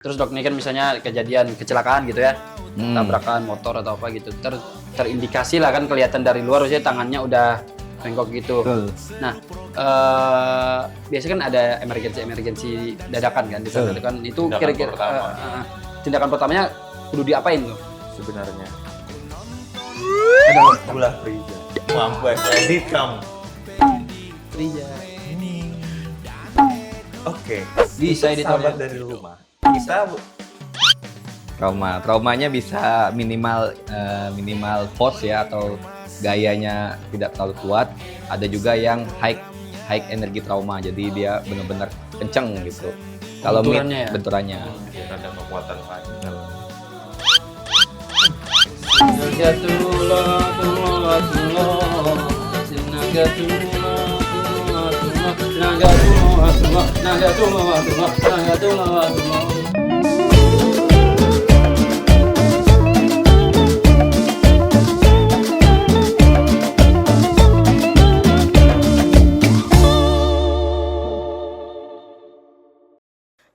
Terus dok ini kan misalnya kejadian kecelakaan gitu ya, tabrakan motor atau apa gitu, terindikasi lah kan kelihatan dari luar, maksudnya tangannya udah bengkok gitu. Nah, biasanya kan ada emergency dadakan kan di sana itu kan, itu kira-kira tindakan pertamanya kudu diapain tuh sebenarnya? ada Ulah Priza. Mampu edit kamu. Priza. Oke. Bisa Untuk editor sahabat dari rumah. Kita Traumanya bisa minimal force ya, atau gayanya tidak terlalu kuat. Ada juga yang high energi trauma, jadi dia benar-benar kenceng gitu. Kalau Benturannya ya? benturannya. biar ada kekuatan lagi.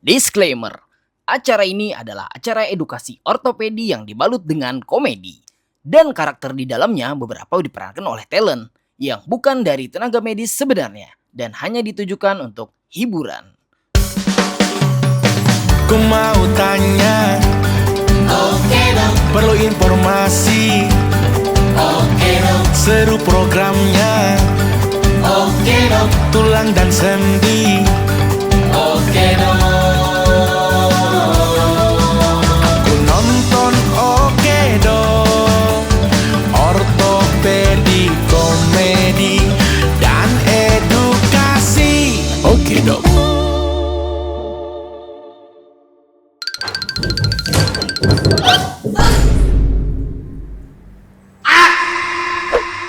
Disclaimer, acara ini adalah acara edukasi ortopedi yang dibalut dengan komedi. Dan karakter di dalamnya beberapa diperankan oleh talent yang bukan dari tenaga medis sebenarnya dan hanya ditujukan untuk hiburan. Ku mau tanya, perlu informasi, seru programnya, tulang dan sendi, aku nonton oke dong, ortopedi, komedi, dan edukasi, oke dong.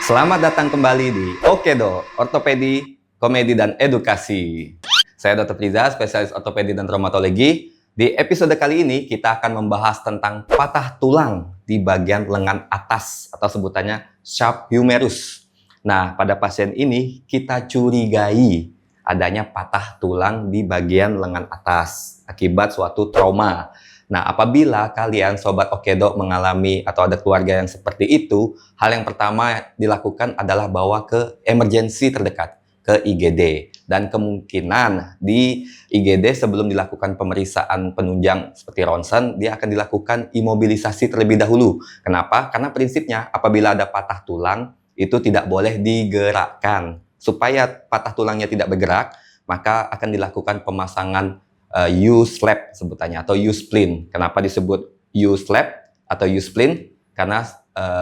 Selamat datang kembali di Okedo, Ortopedi, Komedi, dan Edukasi. Saya Dr. Priza, spesialis ortopedi dan traumatologi. Di episode kali ini kita akan membahas tentang patah tulang di bagian lengan atas atau sebutannya sharp humerus. Nah, pada pasien ini kita curigai adanya patah tulang di bagian lengan atas akibat suatu trauma. Nah, apabila kalian Sobat Okedo mengalami atau ada keluarga yang seperti itu, hal yang pertama dilakukan adalah bawa ke emergency terdekat, ke IGD. Dan kemungkinan di IGD sebelum dilakukan pemeriksaan penunjang seperti ronsen, dia akan dilakukan imobilisasi terlebih dahulu. Kenapa? Karena prinsipnya apabila ada patah tulang, itu tidak boleh digerakkan. Supaya patah tulangnya tidak bergerak, maka akan dilakukan pemasangan U-slap sebutannya atau U-splint. Kenapa disebut U-slap atau U-splint? Karena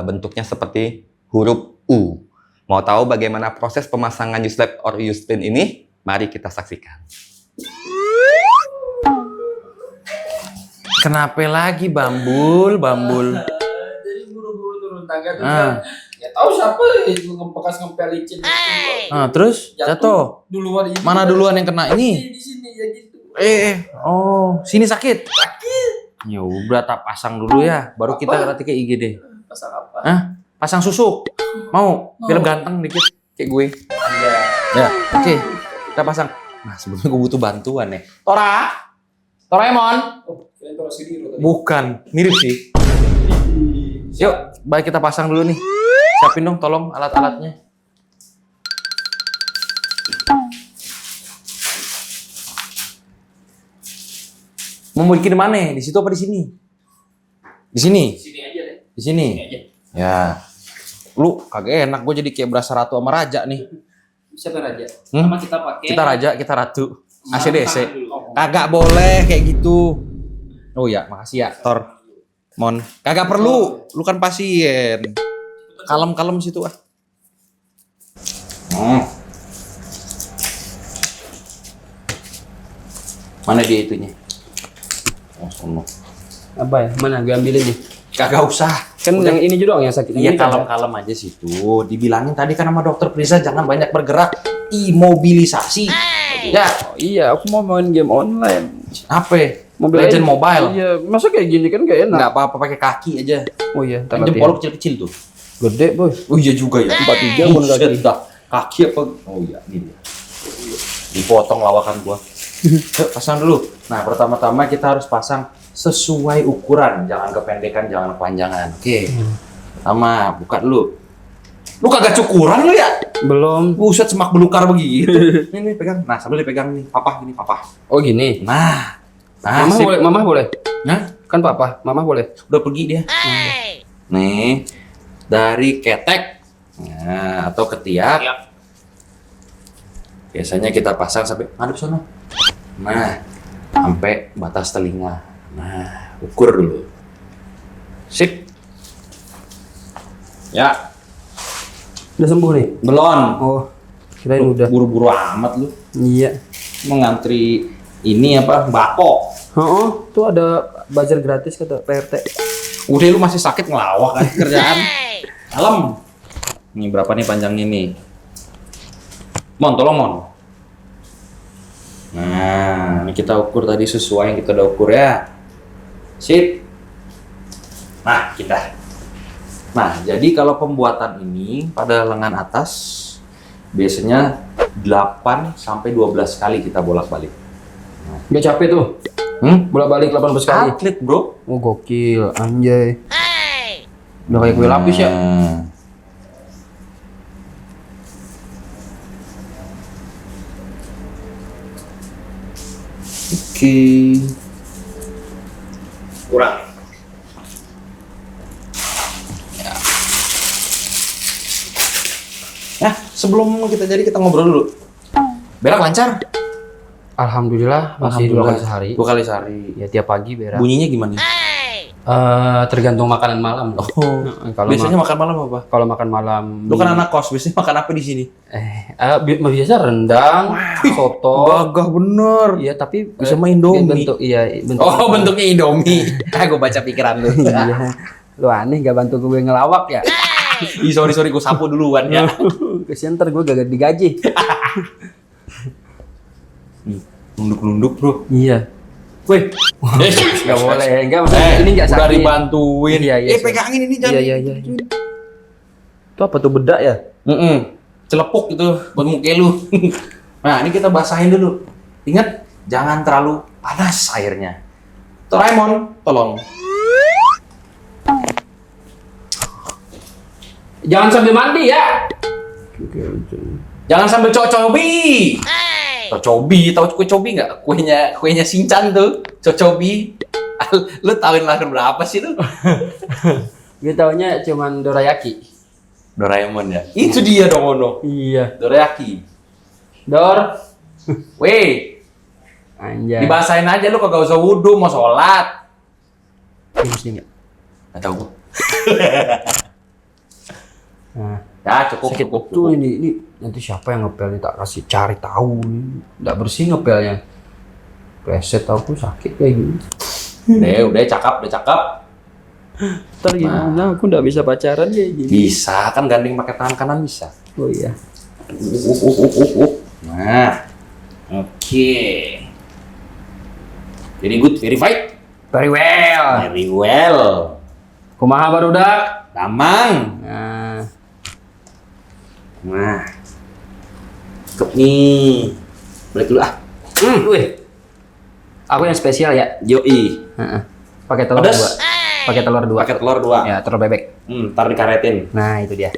bentuknya seperti huruf U. Mau tahu bagaimana proses pemasangan U-slap or U-splint ini? Mari kita saksikan. Kenapa lagi Bambul? Jadi buru-buru turun tangga tuh kan ya tahu siapa itu bekas ngempel licin Terus jatuh. duluan ini. Mana duluan yang kena ini? Di sini ya gitu. Sini sakit. Ya udah, tak pasang dulu ya, baru kita nanti ke IGD. Pasang apa? Pasang susuk. Mau? Biar ganteng dikit kayak gue. Iya. Ya, oke. Kita pasang. Nah, sebelumnya gue butuh bantuan nih. Doraemon. Oh, kalian taruh sini tadi. Bukan, mirip sih. Yuk, baik kita pasang dulu nih. Siapin dong, tolong alat-alatnya. Mau bikin di mana? Di situ apa di sini? Di sini. Sini aja deh. Di sini. Sini aja. Ya. Lu kagak enak, gue jadi kayak berasa ratu sama raja nih. Siapa raja? Sama kita pakai. Kita raja, kita ratu. ACDC. Oh. Kagak boleh kayak gitu. Oh ya, makasih ya, Tor. Mon. Kagak perlu, lu kan pasien. Kalem-kalem situ ah. Mana dia itunya? Oh, sono. Apa ya? Mana gue ambilin nih? Kagak usah. Kan yang ini juga yang sakit. Iya, Ini kan kalem-kalem aja situ. Dibilangin tadi kan sama dokter Priza jangan banyak bergerak. Imobilisasi. Ya, oh, iya, aku mau main game online. apa? Mobile Legend Legends. Mobile. Iya, masa kayak gini kan gak enak. Nggak apa-apa pakai kaki aja. Oh iya, Kan jempol lu kecil-kecil tuh. gede, boy. Oh iya juga ya. 43 pun kaki. Buset dah. Kaki apa? Oh iya, ini dia. Dipotong lawakan gua. Yuk, pasang dulu. Nah, pertama-tama kita harus pasang sesuai ukuran, jangan kependekan, jangan kepanjangan. Oke. Pertama, buka dulu. Lu kagak cukuran lu ya? Belum. Buset, semak belukar begitu. Nih, pegang. Nah, sambil dipegang nih, papa gini, papa. Oh gini. Nah, Mama sip. boleh, Mama boleh. Nah, Kan papa, Mama boleh. udah pergi dia. Nih, dari ketek, nah, atau ketiak. Biasanya kita pasang sampai ngadep sana. Nah, sampai batas telinga. Nah, ukur dulu. Sip. Ya, Udah sembuh nih? belum. Oh, kirain udah. Buru-buru amat lu. Iya. Mengantri ini apa? Bako. Oh, tuh ada buzzer gratis kata PRT. Udah lu masih sakit ngelawak kan kerjaan. Kalem. Ini berapa nih panjangnya nih? Mon, tolong Mon. Nah, ini kita ukur tadi sesuai yang kita udah ukur ya. Sip. Nah, kita. Nah, jadi kalau pembuatan ini pada lengan atas biasanya 8 sampai 12 kali kita bolak-balik. Gak capek tuh? Bolak-balik 18 kali. Atlet, Bro. Oh, gokil. Anjay. Udah kayak kue lapis ya? Nah. Oke. Kurang. Nah, sebelum kita ngobrol dulu. Berak lancar? Alhamdulillah, masih 2 kali sehari. 2 kali sehari. Ya tiap pagi berak. Bunyinya gimana? Tergantung makanan malam. Oh. Kalau Biasanya makan malam apa? kalau makan malam, Lu kan anak kos, biasanya makan apa di sini? biasa rendang, soto. Gagah bener. Iya, tapi Bisa main Indomie. bentuk bentuk. Oh, bentuknya Indomie. Gue baca pikiran lu. Iya. Lu aneh gak bantu gue ngelawak ya? Ih, sorry, gue sapu duluan ya. Kesian ntar gue gak digaji. Nunduk-nunduk, Bro. Iya. Wih, nggak boleh. Enggak, ini nggak udah sakit. dibantuin. Iya, iya. Pegangin ini jangan. Iya. Itu apa tuh, bedak ya? Celepuk itu buat muka lu. Nah, ini kita basahin dulu. Ingat, jangan terlalu panas airnya. Doraemon, tolong. Jangan sambil mandi ya. Jangan sambil cocobi. Cocobi, tahu kue cobi nggak? Kuenya Shinchan tuh, cocobi. Lu tahuin lahir berapa sih lu? Gue taunya cuman dorayaki. Doraemon ya. Itu dia dong, Ono. Iya. Dorayaki. Dor. Weh, Anjay. dibasahin aja lu kagak usah wudu mau sholat. Ini muslim nggak? Nggak tahu gua. Nah, Ya cukup. tuh ini nanti siapa yang ngepel nih, tak kasih cari tahu. Nggak bersih ngepelnya. Preset aku sakit kayak gini. Udah cakep. Ntar gimana? Aku nggak bisa pacaran kayak gini. Bisa kan gandeng pakai tangan kanan bisa. Oh iya. Nah, oke. Very good, verified. Very well. Very well. Kumaha barudak? Damang. Nah, cakep nih. Balik dulu ah. Wih. Aku yang spesial ya. Yoi. Pakai telur Pedas. 2. Pakai telur 2. Pakai telur 2. Ya, telur bebek. Ntar dikaretin. Nah, itu dia.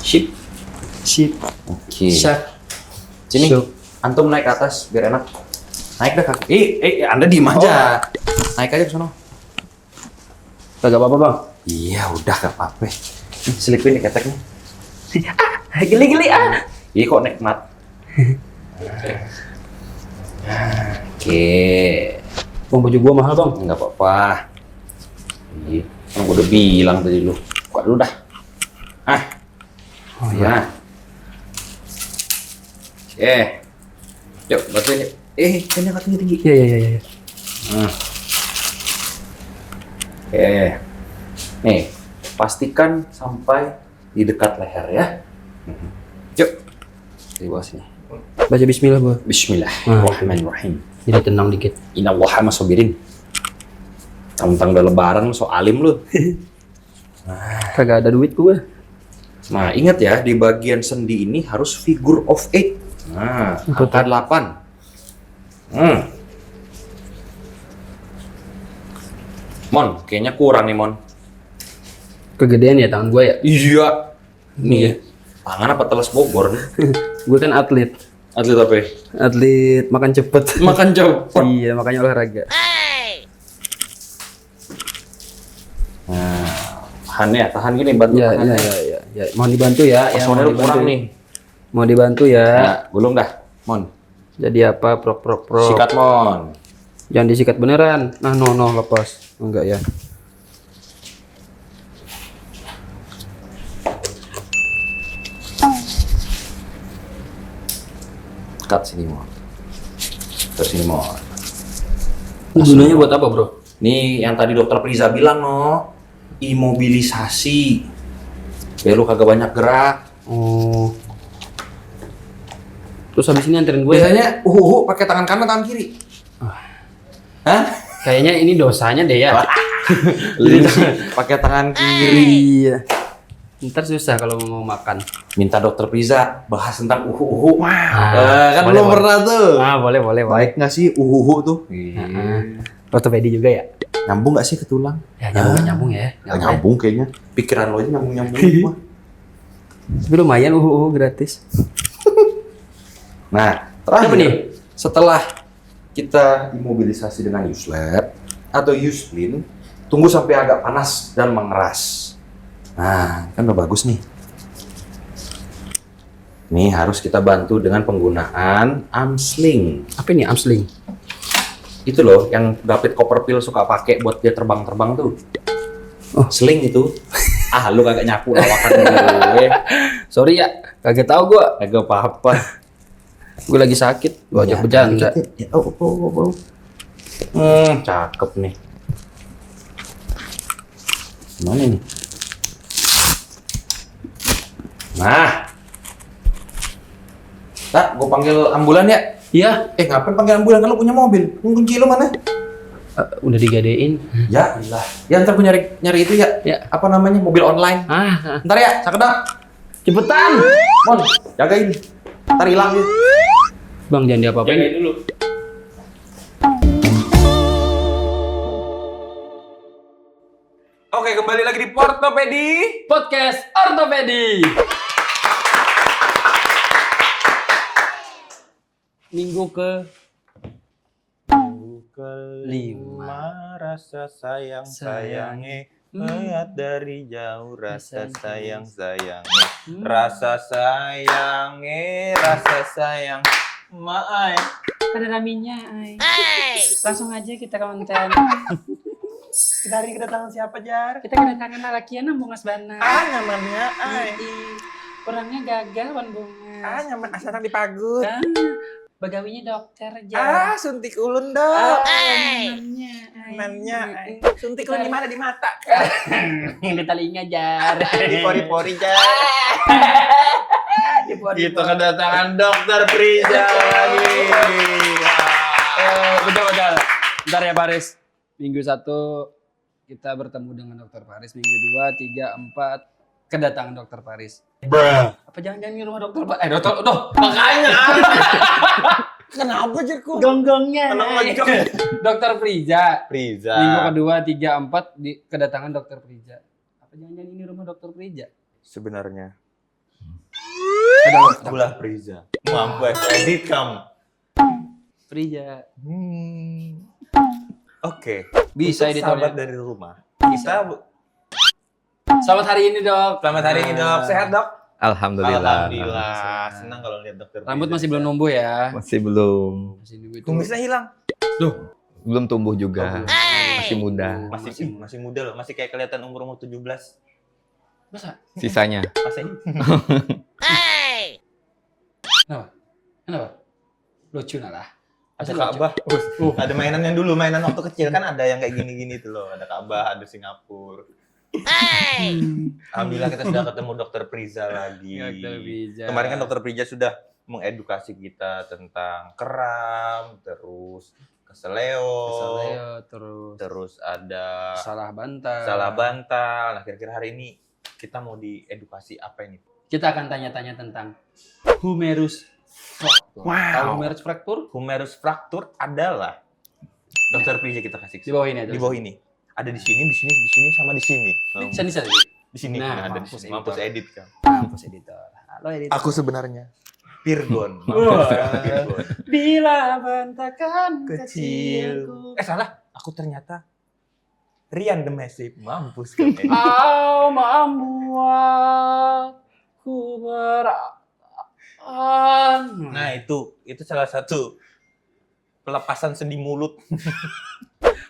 Sip. Oke. Sini. Syuk. Antum naik ke atas biar enak. Naik dah kaki. Anda diem aja. Naik aja ke sana. Kagak apa-apa, Bang. Iya, udah gak apa-apa. Selipin nih keteknya. Geli-geli ah. Iya kok nikmat. Oke. Bang, baju gua mahal, Bang. Enggak apa-apa. Iya, kan gua udah bilang tadi lu. Buka dulu dah. Oh iya. Oke. Yuk, bantuin yuk. Ini angkatnya tinggi. Iya. Oke. Nih, pastikan sampai di dekat leher ya. Yuk. Di bawah sini. Baca bismillah, gua. Bismillahirrahmanirrahim. Jadi tenang dikit. Innallaha masobirin. Tentang udah lebaran so alim lu. Kagak ada duit gua. Nah, ingat ya, di bagian sendi ini harus figure of 8. Nah, angka 8. Mon, kayaknya kurang nih, Mon. Kegedean ya tangan gue ya. Iya. Nih ya. Tangan apa teles Bogor nih? Gue kan atlet. Atlet apa ya? Atlet makan cepet. Makan cepet. Iya, makanya olahraga. Nah, tahan gini, bantu Ya, tahan ya. Mohon dibantu ya. Personel mohon kurang dibantu. nih. Mau dibantu ya. Nah, gulung dah, Mon. Jadi apa? Prok. Sikat, Mon. Jangan disikat beneran. Nah, no, lepas. Enggak ya. Cut sini, Mon. Terus sini, Mon. Ini gunanya buat apa, bro? Nih yang tadi dokter Priza bilang, no. Imobilisasi. Biar lu kagak banyak gerak. Oh. Terus habis ini anterin gue. Biasanya pakai tangan kanan, tangan kiri. Hah? Kayaknya ini dosanya deh ya. Lu sih pakai tangan kiri. Iya. Ntar susah kalau mau makan. Minta dokter Priza bahas tentang kan boleh, belum pernah tuh. Ah, boleh. Baik nggak sih tuh? Ortopedi juga ya? Nyambung nggak sih ke tulang? Ya, nyambung ya. Nggak nyambung kayaknya. Pikiran lo aja nyambung semua. Tapi lumayan gratis. Nah, Apa terakhir nih? setelah kita imobilisasi dengan Uslab atau Uslin, tunggu sampai agak panas dan mengeras. Nah, kan udah bagus nih. Nih harus kita bantu dengan penggunaan arm sling. Apa ini amsling? Itu loh yang David Copperfield suka pakai buat dia terbang-terbang tuh. Oh. Sling itu. Lu kagak nyapu lawakan gue. Sorry ya, kagak tahu gua. Kagak apa-apa. Gue lagi sakit. Gua ajak bercanda. Ya, cakep nih. Mana nih? Nah. Tak, gue panggil ambulan ya. Iya, Ngapain panggil ambulan? Kan lu punya mobil. Kunci lu mana? udah digadein. Ya, lah. Ya ntar gue nyari itu ya. Ya. Apa namanya? Mobil online. Ntar ya, cakedak. Cepetan. Mon, jagain. Ntar hilang ya. Bang, jangan diapa-apain. Jagain dulu. Oke, kembali lagi di Portopedi. Podcast Ortopedi. Minggu ke Kelima rasa sayangnya lihat dari jauh rasa sayangnya rasa sayang maai. Pada raminya, ay. Langsung aja kita ke konten. Kita hari ini kedatangan siapa, Jar? Kita kedatangan lalakian nang bungas bana. Nyamannya Orangnya gagal wan bungas. nyaman asal dipagut. Begawinya dokter aja. Suntik ulun dong. Mannya. Suntik ulun di mana? Di mata. Di telinga jar. Di pori-pori, Jar. Di pori-pori. Itu kedatangan dokter Priza lagi. Betul. Bentar ya, Paris. Minggu 1 kita bertemu dengan Dokter Paris. Minggu 2, 3, 4 kedatangan Dokter Paris. Apa jangan-jangan di rumah Dokter Paris? Makanya. Kenapa, Jarku? Gonggongnya. Dokter Priza. Priza. Minggu kedua, 3, 4 kedatangan Dokter Priza. Apa jangan-jangan ini rumah Dokter Priza? Sebenarnya Ada itulah Priza. Mampu edit kamu. Priza. Oke. Bisa Untuk editornya. sahabat dari rumah. Kita Selamat hari ini, Dok. selamat hari ini, Dok. Sehat, Dok? Alhamdulillah. Alhamdulillah. Senang kalau lihat dokter. Rambut Priza masih belum sehat. numbuh ya. Masih belum. Masih nunggu itu. Kumisnya hilang. Belum tumbuh juga. Masih muda. Masih muda loh, masih kayak kelihatan umur 17. Masa? Sisanya. Masih. Kenapa? Lucu lah. Ada Ka'bah. Ada mainan yang dulu, mainan waktu kecil kan ada yang kayak gini-gini tuh loh. Ada Ka'bah, ada Singapura. Alhamdulillah kita sudah ketemu Dokter Priza lagi. Dokter Priza. Kemarin kan Dokter Priza sudah mengedukasi kita tentang kram, terus keseleo, terus ada salah bantal. Nah, kira-kira hari ini kita mau diedukasi apa ini? Kita akan tanya-tanya tentang humerus Tahu humerus fraktur? Humerus fraktur adalah Dokter PJ kita kasih Di bawah ini ada. di bawah ini. Ada di sini, di sini, di sini, sama di sini. Bisa. Di sini. Nah, Nah, ada di mampus sini. Mampus editor. edit kan. Mampus editor. Halo editor. Aku sebenarnya Virgon. Wah. Virgon. Bila bentakan Kecil. kecilku. Salah. Aku ternyata Rian the Massive. Mampus kan. Kau membuatku Nah, itu salah satu pelepasan sendi mulut.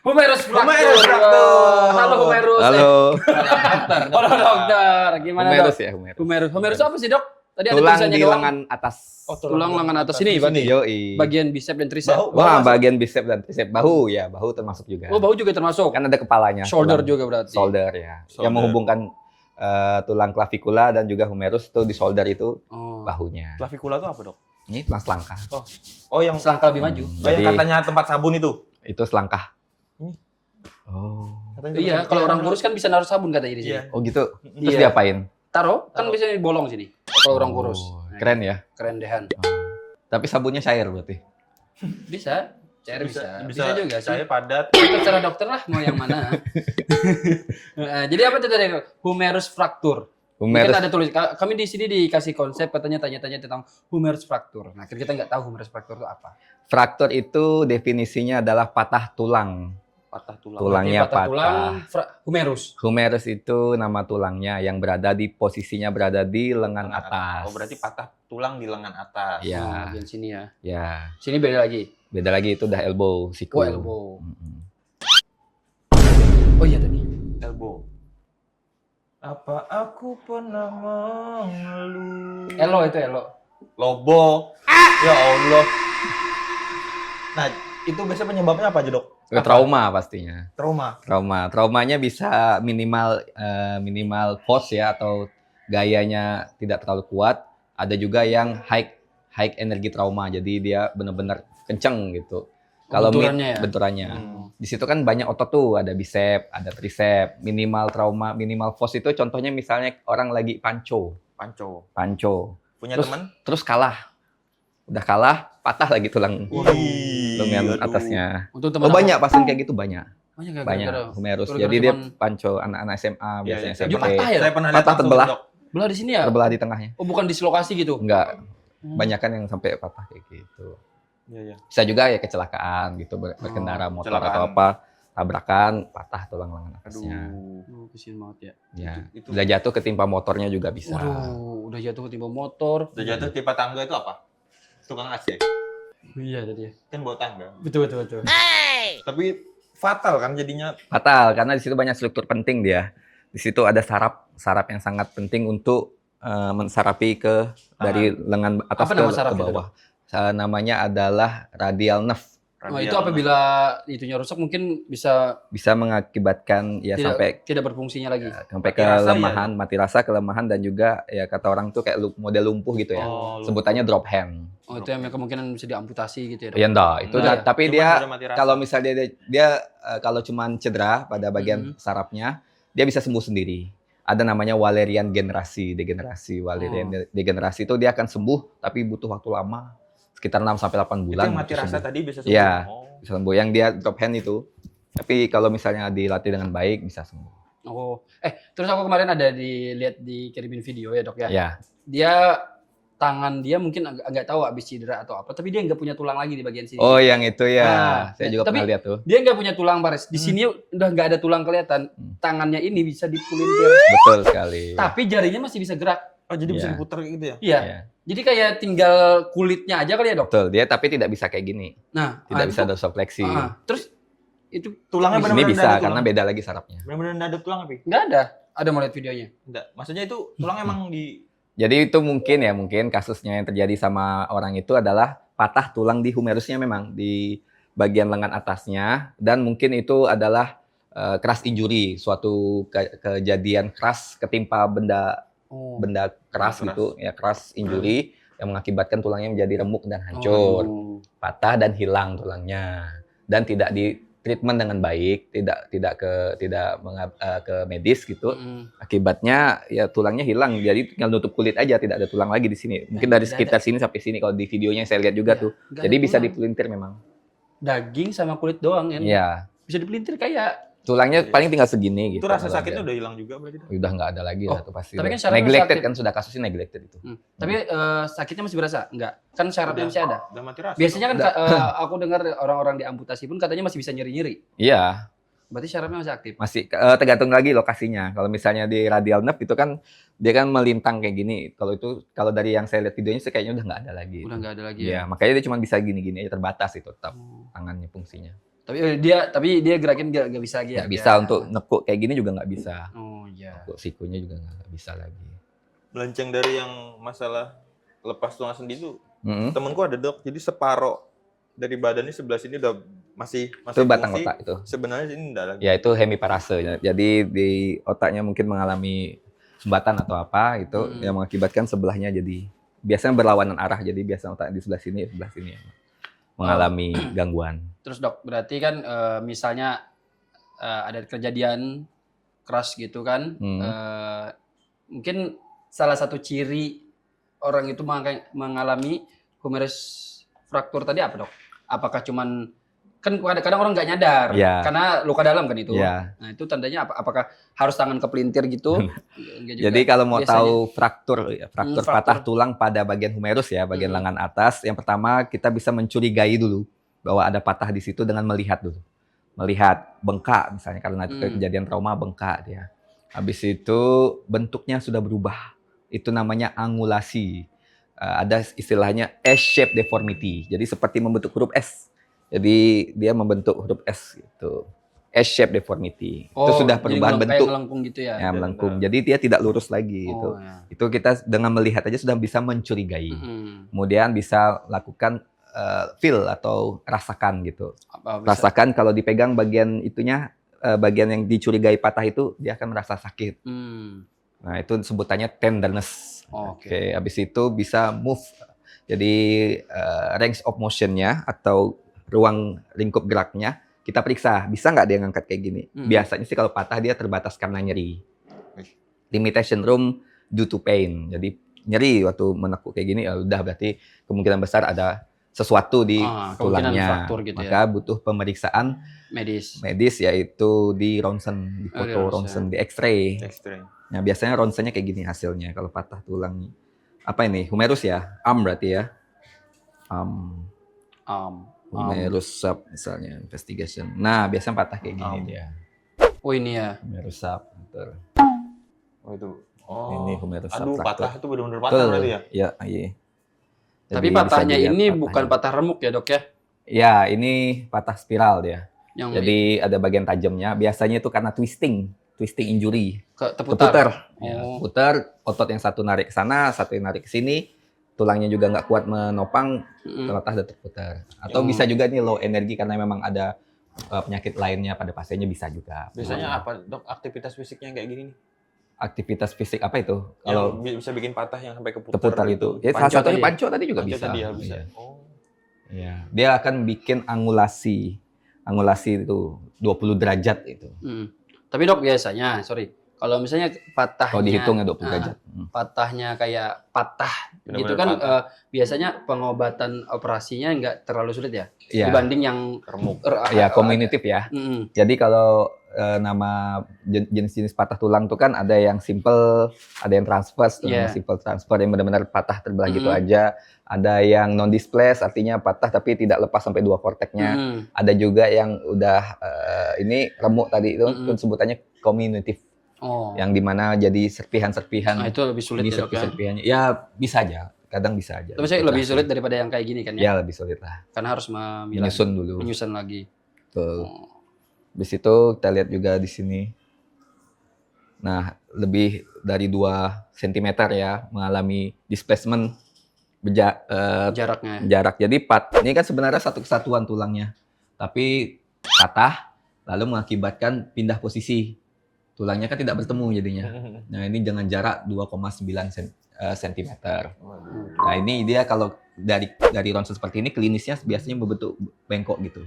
Humerus fraktur. Humerus fraktur. Halo Humerus. Halo. Dokter. Halo dokter. Gimana Humerus dok? ya, humerus. Humerus apa sih dok? Tadi ada Tulang tulisannya di doang. lengan atas. Oh, Tulang lengan atas ini berarti. Yoi. Bagian bicep dan tricep. Bahu. Wah, bagian bicep dan tricep. Bahu ya, bahu termasuk juga. Oh bahu juga termasuk. Kan ada kepalanya. Shoulder tulang. juga berarti. Shoulder ya. Shoulder. Yang menghubungkan tulang klavikula dan juga humerus itu di shoulder itu Oh. bahunya. Klavikula itu apa, Dok? Ini selangkah. Oh, yang Selangkah lebih maju. Jadi yang katanya tempat sabun itu. itu selangkah. Ini. Oh. Katanya Iya, tempat- kalau orang kurus kan bisa naruh sabun katanya di sini. Iya. Oh gitu. Terus Iya. diapain? Taruh, kan bisa di bolong sini. Kalau orang kurus. Oh, Nah, keren ya. Keren dehan. Tapi sabunnya cair berarti. Bisa. Cair bisa. Bisa juga sih. Saya padat. Terserah dokter lah mau yang mana. Jadi apa itu tadi? Humerus fraktur. Mungkin Humerus ada tulis. Kami di sini dikasih konsep katanya tanya-tanya tentang humerus fraktur. Nah, kita nggak tahu humerus fraktur itu apa. fraktur itu definisinya adalah patah tulang. Patah tulang. Tulangnya Patah tulang, patah. humerus. Humerus itu nama tulangnya yang posisinya berada di lengan atas. Oh, berarti patah tulang di lengan atas. Ya. Oh, bagian sini ya. Ya, Sini beda lagi. beda lagi itu udah elbow, siku. Oh, elbow. Mm-mm. Oh iya tadi. Elbow. Apa aku pernah mengeluh? Elo itu elo. Lobo. Ya Allah. Nah, itu biasanya penyebabnya apa aja, Dok? Trauma pastinya. Trauma. Traumanya bisa minimal force ya atau gayanya tidak terlalu kuat. Ada juga yang high energi trauma. Jadi dia benar-benar kenceng gitu. Kalau benturannya ya? benturannya. Di situ kan banyak otot tuh, ada bicep, ada tricep. Minimal trauma, minimal force itu contohnya misalnya orang lagi panco. Punya Terus- teman? Terus kalah. Udah kalah, patah lagi tulang lengan aduh. atasnya. Untuk Oh banyak pasien kayak gitu banyak. Banyak. Humerus. Gara-gara Jadi dia cuman- panco anak-anak SMA biasanya iya. Dia SMP. patah ya? Saya pernah lihat Patah langsung, terbelah. Dok. Belah di sini ya? Terbelah di tengahnya. Oh, bukan dislokasi gitu? Enggak. Banyak kan yang sampai patah kayak gitu. Iya. Bisa juga ya kecelakaan gitu berkendara motor kecelakaan. atau apa, tabrakan, patah tulang lengan atasnya. Oh, kesian banget ya. Ya. Itu- Udah jatuh ketimpa motornya juga bisa. Waduh, udah jatuh ketimpa motor. Udah jatuh tipe tangga itu apa? Tukang AC. Iya tadi ya. Kan bawa tangga. Betul. Tapi fatal kan jadinya. Fatal karena di situ banyak struktur penting dia. Di situ ada saraf yang sangat penting untuk mensarapi dari lengan atas Apa nama ke saraf itu, bawah. Namanya adalah radial nerve. Oh, itu apabila itunya rusak mungkin bisa Bisa mengakibatkan ya tidak berfungsinya lagi. sampai Mati rasa kelemahan, mati rasa, kelemahan dan juga ya kata orang tuh kayak model lumpuh gitu ya. Oh, Sebutannya drop hand. Oh, itu yang kemungkinan bisa diamputasi gitu ya, Dok? Ya enggak, itu Enggak tapi Cuman dia udah mati rasa. kalau misalnya dia kalau cuman cedera pada bagian sarafnya, dia bisa sembuh sendiri. Ada namanya Wallerian degenerasi. Wallerian degenerasi itu dia akan sembuh tapi butuh waktu lama, sekitar 6 sampai 8 itu bulan. yang mati untuk rasa sembuh. tadi bisa sembuh. Iya. Oh. Bisa sembuh. Yang dia drop hand itu. Tapi kalau misalnya dilatih dengan baik bisa sembuh. Oh, terus aku kemarin ada dilihat dikirimin video ya, Dok ya. Ya. Dia tangan dia mungkin nggak tahu habis cedera atau apa, tapi dia nggak punya tulang lagi di bagian sini. Oh, yang itu ya. Nah, Saya juga tapi- pernah lihat tuh. Dia nggak punya tulang, Pares. Di sini udah nggak ada tulang kelihatan. Tangannya ini bisa dipulintir, Betul sekali. tapi jarinya masih bisa gerak. Oh, jadi bisa Iya. diputar kayak gitu ya? Iya. Ya. Jadi kayak tinggal kulitnya aja kali ya, Dok. Betul. Dia tapi tidak bisa kayak gini. Nah, Tidak bisa dorsifleksi. Terus itu Tulangnya Di sini benar-benar bisa nggak ada karena tulang. beda lagi sarafnya. Benar-benar nggak ada tulang apa? nggak ada. Ada mau lihat videonya? Enggak. Maksudnya itu tulang emang di Jadi itu mungkin kasusnya yang terjadi sama orang itu adalah patah tulang di humerusnya memang di bagian lengan atasnya dan mungkin itu adalah crash injury, suatu kejadian keras ketimpa benda keras Benda gitu ya, crash injury yang mengakibatkan tulangnya menjadi remuk dan hancur, patah dan hilang tulangnya dan tidak treatment dengan baik, ke medis gitu. Akibatnya ya tulangnya hilang, jadi tinggal nutup kulit aja, tidak ada tulang lagi di sini. Mungkin dari sekitar sini sampai sini kalau di videonya saya lihat juga tuh. nggak Jadi ada bisa tulang. dipelintir memang. Daging sama kulit doang kan. Iya. Bisa dipelintir kayak. Tulangnya paling tinggal segini gitu. Itu rasa kalau sakitnya ada. udah hilang juga berarti? Udah nggak ada lagi lah tuh pasti. tapi kan udah. syaratnya Neglected masih aktif. kan, sudah kasusnya neglected itu. Tapi sakitnya masih berasa? Enggak. Kan syaratnya masih ada. Udah mati rasa. Biasanya kan aku dengar orang-orang diamputasi pun katanya masih bisa nyeri-nyeri. Iya, Berarti syaratnya masih aktif. masih tergantung lagi lokasinya. Kalau misalnya di radial nerve itu kan dia kan melintang kayak gini. Kalau dari yang saya lihat videonya sih kayaknya udah nggak ada lagi. Udah nggak ada lagi Iya, ya. makanya dia cuma bisa gini-gini aja, terbatas itu tetap tangannya fungsinya. Tapi dia gerakin nggak bisa lagi ya. Nggak bisa untuk nekuk kayak gini juga nggak bisa. Oh iya. Untuk sikunya juga nggak bisa lagi. Melenceng dari yang masalah lepas tulang sendi itu, Mm-mm. temenku ada dok, jadi separoh dari badannya sebelah sini udah masih Itu batang fungsi. otak itu. Sebenarnya ini enggak lagi. Ya itu hemiparase. Jadi di otaknya mungkin mengalami sumbatan atau apa itu yang mengakibatkan sebelahnya jadi biasanya berlawanan arah. Jadi biasanya otak di sebelah sini mengalami gangguan. Terus dok, berarti kan misalnya ada kejadian keras gitu kan, mungkin salah satu ciri orang itu mengalami humerus fraktur tadi apa dok? Apakah cuman kan kadang-kadang orang nggak nyadar Ya. karena luka dalam kan itu. Ya. Nah itu tandanya apa? Apakah harus tangan kepelintir gitu? Enggak juga. Jadi kalau mau Biasanya. tahu fraktur fraktur. patah tulang pada bagian humerus ya, bagian lengan atas, yang pertama kita bisa mencurigai dulu bahwa ada patah di situ dengan melihat dulu. Melihat bengkak misalnya karena itu kejadian trauma bengkak dia. Habis itu bentuknya sudah berubah. Itu namanya angulasi. Ada istilahnya S-shape deformity. Jadi seperti membentuk huruf S. Jadi dia membentuk huruf S gitu. S-shape deformity. Itu sudah jadi perubahan kayak bentuk. melengkung gitu ya. Ya, melengkung. Jadi dia tidak lurus lagi gitu. Ya. Itu kita dengan melihat aja sudah bisa mencurigai. Kemudian bisa lakukan feel atau rasakan gitu. Rasakan kalau dipegang bagian itunya, bagian yang dicurigai patah itu dia akan merasa sakit. Nah itu sebutannya tenderness. Oke. Habis itu bisa move. Jadi range of motion-nya atau ruang lingkup geraknya kita periksa, bisa nggak dia ngangkat kayak gini? Biasanya sih kalau patah dia terbatas karena nyeri. Limitation room due to pain. Jadi nyeri waktu menekuk kayak gini, ya udah berarti kemungkinan besar ada sesuatu di tulangnya. Fraktur gitu Maka butuh pemeriksaan medis yaitu di ronsen, di foto ronsen, di X-ray. Nah biasanya ronsennya kayak gini hasilnya kalau patah tulang. Apa ini? Humerus ya? Arm berarti ya? Humerus sub misalnya investigation. Nah, biasanya patah kayak gini dia. Oh ini ya. Humerus sub. Betul. Oh itu. Ini humerus Aduh, subfraktur. patah itu benar-benar patah berarti ya? Ya, iya. Tapi Jadi patahnya bisa dilihat ini patahnya. bukan patah remuk ya dok ya? Ya, ini patah spiral dia. Yang Jadi ada bagian tajamnya. Biasanya itu karena twisting injury. terputar. Ya, putar, otot yang satu narik ke sana, satu yang narik ke sini. Tulangnya juga nggak kuat menopang, patah dan terputar. Atau bisa juga nih low energi karena memang ada penyakit lainnya pada pasiennya bisa juga. Biasanya apa dok aktivitas fisiknya kayak gini nih? Aktivitas fisik apa itu? Kalau Kalau bisa bikin patah yang sampai keputar terputar gitu. itu. Ya, salah Panco satunya tadi. panco tadi juga Panco bisa. tadi ya bisa. Iya. Oh. Iya. Dia akan bikin angulasi. Angulasi itu 20 derajat itu. Tapi dok biasanya, kalau misalnya patahnya, Kalau dihitungnya 20 derajat. patahnya kayak patah Benar-benar gitu kan, patah. biasanya pengobatan operasinya nggak terlalu sulit ya, Iya. dibanding yang Remuk. Ya, komunitif ya. Mm-mm. Jadi kalau nama jenis-jenis patah tulang tuh kan ada yang simple, ada yang transverse, Iya. simple transfer yang benar-benar patah terbelah gitu aja. Ada yang non displace artinya patah tapi tidak lepas sampai dua vorteknya. Ada juga yang udah ini remuk tadi itu sebutannya komunitif. Yang dimana jadi serpihan-serpihan. Nah itu lebih sulit Ini ya dok ya. serpihan-serpihannya. Ya bisa aja, kadang bisa aja. Tapi saya lebih sulit daripada yang kayak gini kan ya, Ya lebih sulit lah. karena harus Menyusun dulu. menyusun lagi. Betul. Habis itu kita lihat juga di sini. Nah, lebih dari 2 cm ya mengalami displacement Jaraknya. jarak. Jadi ini kan sebenarnya satu kesatuan tulangnya. Tapi patah lalu mengakibatkan pindah posisi. Tulangnya kan tidak bertemu jadinya. Nah, ini dengan jarak 2,9 cm. Nah, ini dia kalau dari ronsen seperti ini klinisnya biasanya membentuk bengkok gitu.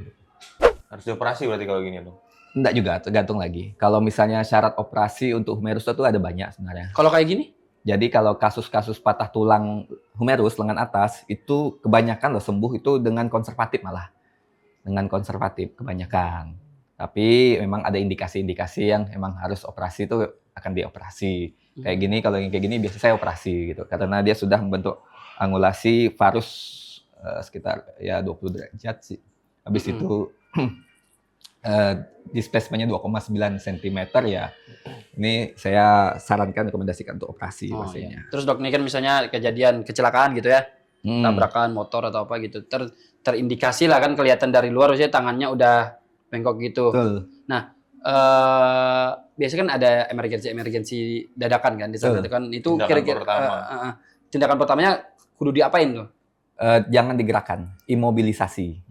Harus dioperasi berarti kalau gini dong. Enggak juga, tergantung lagi. Kalau misalnya syarat operasi untuk humerus itu ada banyak sebenarnya. Kalau kayak gini? Jadi kalau kasus-kasus patah tulang humerus lengan atas itu kebanyakan loh sembuh itu dengan konservatif malah. Dengan konservatif kebanyakan. Tapi memang ada indikasi-indikasi yang memang harus operasi itu akan dioperasi. Kayak gini, kalau yang kayak gini biasanya saya operasi gitu. Karena dia sudah membentuk angulasi varus sekitar ya 20 derajat sih. Habis itu displacementnya 2,9 cm ya. Ini saya sarankan, rekomendasikan untuk operasi Oh, pastinya. iya. Terus dok, ini kan misalnya kejadian kecelakaan gitu ya, tabrakan motor atau apa gitu, terindikasi lah kan kelihatan dari luar, maksudnya tangannya udah bengkok gitu. Betul. Nah, biasanya kan ada emergency dadakan kan di saat itu kan, itu Tindakan kira-kira pertama. tindakan pertamanya kudu diapain tuh? Jangan digerakkan, imobilisasi.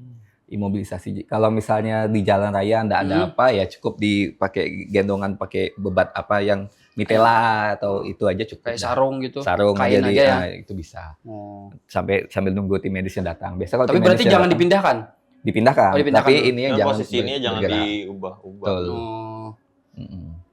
Imobilisasi. Kalau misalnya di jalan raya nggak ada apa ya cukup dipakai gendongan, pakai bebat apa yang mitela atau itu aja cukup. Kayak dah. sarung gitu, Sarung kain aja, aja ya. itu bisa. Oh. Sambil nunggu tim medisnya datang. Biasa kalau Tapi tim berarti medisnya jangan datang, dipindahkan. dipindahkan. Oh, dipindahkan Tapi dulu. ini yang Dan jangan posisi ini jangan bergerak. diubah-ubah. Betul. Oh.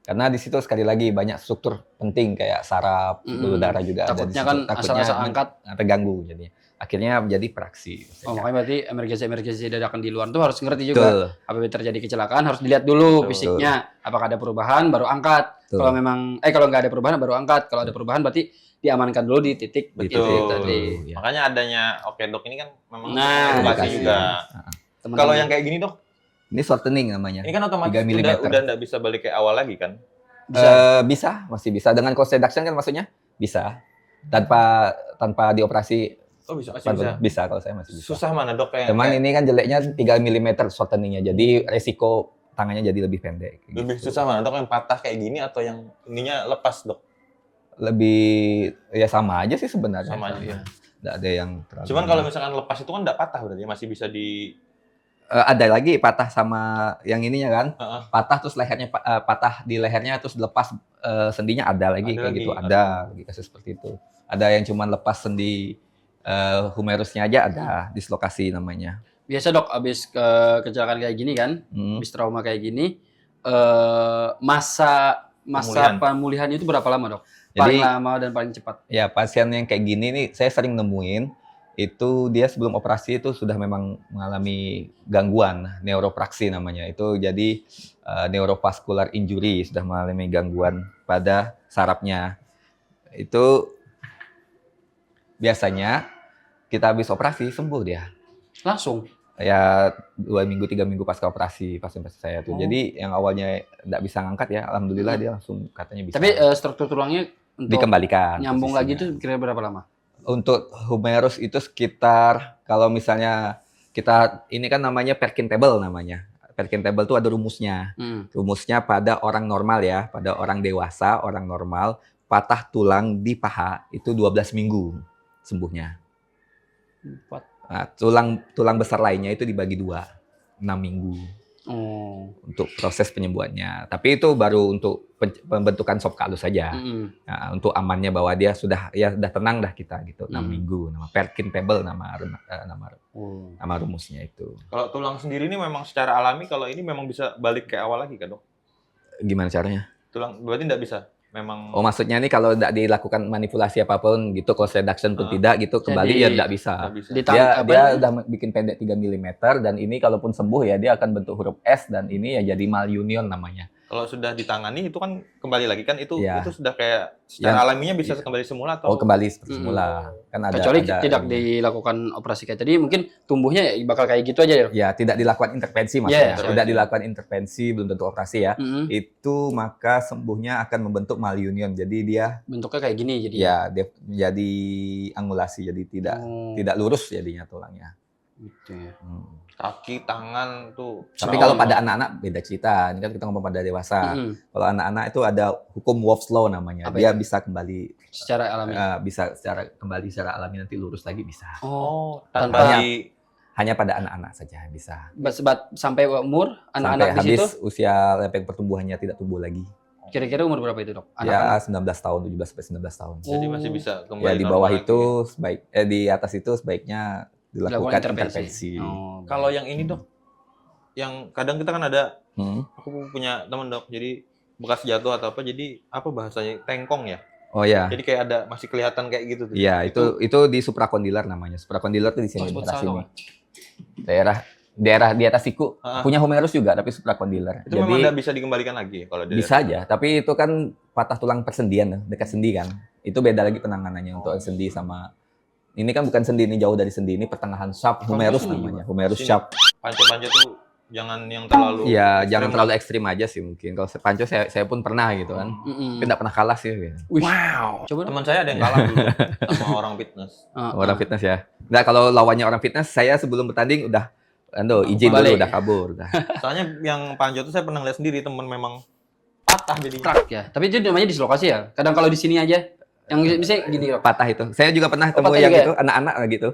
Karena di situ sekali lagi banyak struktur penting kayak saraf, pembuluh darah juga ada di Takutnya situ. kan asal-asal angkat. terganggu jadinya. Akhirnya menjadi praksi. Oh, makanya berarti emergency dadakan di luar tuh harus ngerti juga. Betul. Apabila terjadi kecelakaan harus dilihat dulu Betul. fisiknya, apakah ada perubahan baru angkat. Betul. Kalau memang kalau nggak ada perubahan baru angkat. Kalau ada perubahan berarti diamankan dulu di titik Betul. titik tadi. Ya. Makanya adanya Oke Dok ini kan memang Nah, edukasi edukasi. juga. Teman-teman. Kalau yang kayak gini Dok, Ini shortening namanya. ini kan otomatis 3 mm. udah nggak bisa balik kayak awal lagi kan? Bisa, masih bisa. Dengan cost reduction kan maksudnya bisa. Tanpa dioperasi Oh bisa, masih bisa. bisa kalau saya masih bisa. Susah mana Dok kayak Cuman kayak ini kan jeleknya 3 mm shorteningnya. Jadi resiko tangannya jadi lebih pendek. lebih gitu. susah mana Dok yang patah kayak gini atau yang ininya lepas Dok? Lebih ya sama aja sih sebenarnya. Sama aja, ya. Nggak ada yang terlalu. Cuman kalau misalkan lepas itu kan nggak patah berarti masih bisa di ada lagi patah sama yang ininya kan. Heeh. Patah terus lehernya patah di lehernya terus lepas sendinya ada lagi Ada kayak lagi, gitu. ada. Ada lagi kasus seperti itu. Ada yang cuman lepas sendi humerusnya aja ada dislokasi namanya. Biasa dok, abis kecelakaan kayak gini kan, abis trauma kayak gini, masa Pemulihan. pemulihan itu berapa lama dok? Jadi- Paling lama dan paling cepat. Ya, pasien yang kayak gini nih saya sering nemuin itu dia sebelum operasi itu sudah memang mengalami gangguan neuropraksi namanya. Itu jadi neurovascular injury, sudah mengalami gangguan pada sarafnya. Itu biasanya kita habis operasi sembuh dia. Langsung. Ya 2 minggu 3 minggu pasca operasi pasien-pasien saya tuh. Oh. Jadi yang awalnya nggak bisa ngangkat ya, alhamdulillah dia langsung katanya bisa. Tapi struktur tulangnya untuk dikembalikan. nyambung lagi posisinya. itu kira berapa lama? Untuk humerus itu sekitar kalau misalnya kita ini kan namanya Perkin table namanya. Perkin table itu ada rumusnya. Rumusnya pada orang normal ya, pada orang dewasa, orang normal patah tulang di paha itu 12 minggu sembuhnya. Nah, tulang besar lainnya itu dibagi 2, 6 minggu Oh. untuk proses penyembuhannya. Tapi itu baru untuk pembentukan soft kalus saja. Nah, untuk amannya bahwa dia sudah tenang dah kita gitu. 6 minggu. Nama Perkin table nama rumusnya itu. Kalau tulang sendiri ini memang secara alami kalau ini memang bisa balik kayak awal lagi kan Dok? Gimana caranya? Tulang berarti nggak bisa. Memang Oh, maksudnya nih kalau tidak dilakukan manipulasi apapun gitu, cost reduction pun tidak gitu, kembali Jadi, ya tidak bisa. nggak bisa. Dia udah bikin pendek 3 mm dan ini kalaupun sembuh ya dia akan bentuk huruf S dan ini ya jadi malunion namanya. Kalau sudah ditangani itu kan kembali lagi kan itu Iya. sudah kayak secara Yang- alaminya bisa kembali semula atau Oh, kembali seperti semula. Kan ada Kecuali ada tidak ini. dilakukan operasi kayak tadi, mungkin tumbuhnya bakal kayak gitu aja ya. Ya, tidak dilakukan intervensi maksudnya. Iya, Tidak dilakukan intervensi belum tentu operasi ya. Mm-mm. Itu maka sembuhnya akan membentuk malunion. Jadi dia Bentuknya kayak gini jadi. ya dia jadi angulasi jadi Oh, tidak lurus jadinya tulangnya. gitu ya. kaki, tangan tuh. Tapi kalau pada anak-anak beda cerita. Ini kan kita ngomong pada dewasa. Mm-mm. Kalau anak-anak itu ada hukum Wolff's Law namanya. Apa Dia itu? bisa kembali Secara alami. bisa secara alami nanti lurus lagi bisa. Oh, Tanpa tanpa di Hanya pada anak-anak saja bisa. sampai umur anak-anak Sampai di situ habis usia lempeng pertumbuhannya tidak tumbuh lagi. kira-kira umur berapa itu, Dok? Ya Anak-anak. 19 tahun, 17 sampai 19 tahun. jadi masih bisa kembali. Ya di bawah normal itu lagi. di atas itu sebaiknya dilakukan intervensi. Oh, Kalau yang ini Dok, yang kadang kita kan ada, Hmm. aku punya temen dok, jadi bekas jatuh atau apa, jadi apa bahasanya, tengkong ya. Oh ya. Jadi kayak ada masih kelihatan kayak gitu tuh. Iya, itu di suprakondiler namanya. Suprakondiler tuh di sini, Oh, daerah salah, sini. Daerah di atas siku. Ah. Punya humerus juga tapi suprakondiler. Itu memang nggak bisa dikembalikan lagi ya, kalau dia bisa aja, tapi itu kan patah tulang persendian, dekat sendi kan. Itu beda lagi penanganannya untuk sendi sama ini kan bukan sendi, ini jauh dari sendi, ini pertengahan shaft humerus namanya, humerus Sini. shaft. panco-panco tuh jangan yang terlalu Iya, ekstrem jangan lah. terlalu ekstrim aja sih mungkin. Kalau panco saya pun pernah gitu kan. Mm-mm. Tapi nggak pernah kalah sih. Gitu. Wow. Coba dong. Teman saya ada yang kalah dulu sama orang fitness. Orang fitness ya. Nah, kalau lawannya orang fitness, saya sebelum bertanding udah izin Balik. dulu, udah kabur. Udah. Soalnya yang panco tuh saya pernah lihat sendiri, temen memang patah jadinya. Prak ya. Tapi itu namanya dislokasi ya. Kadang kalau di sini aja yang bisa gini kok. Patah itu. Saya juga pernah temu patah yang juga ya? itu, anak-anak gitu.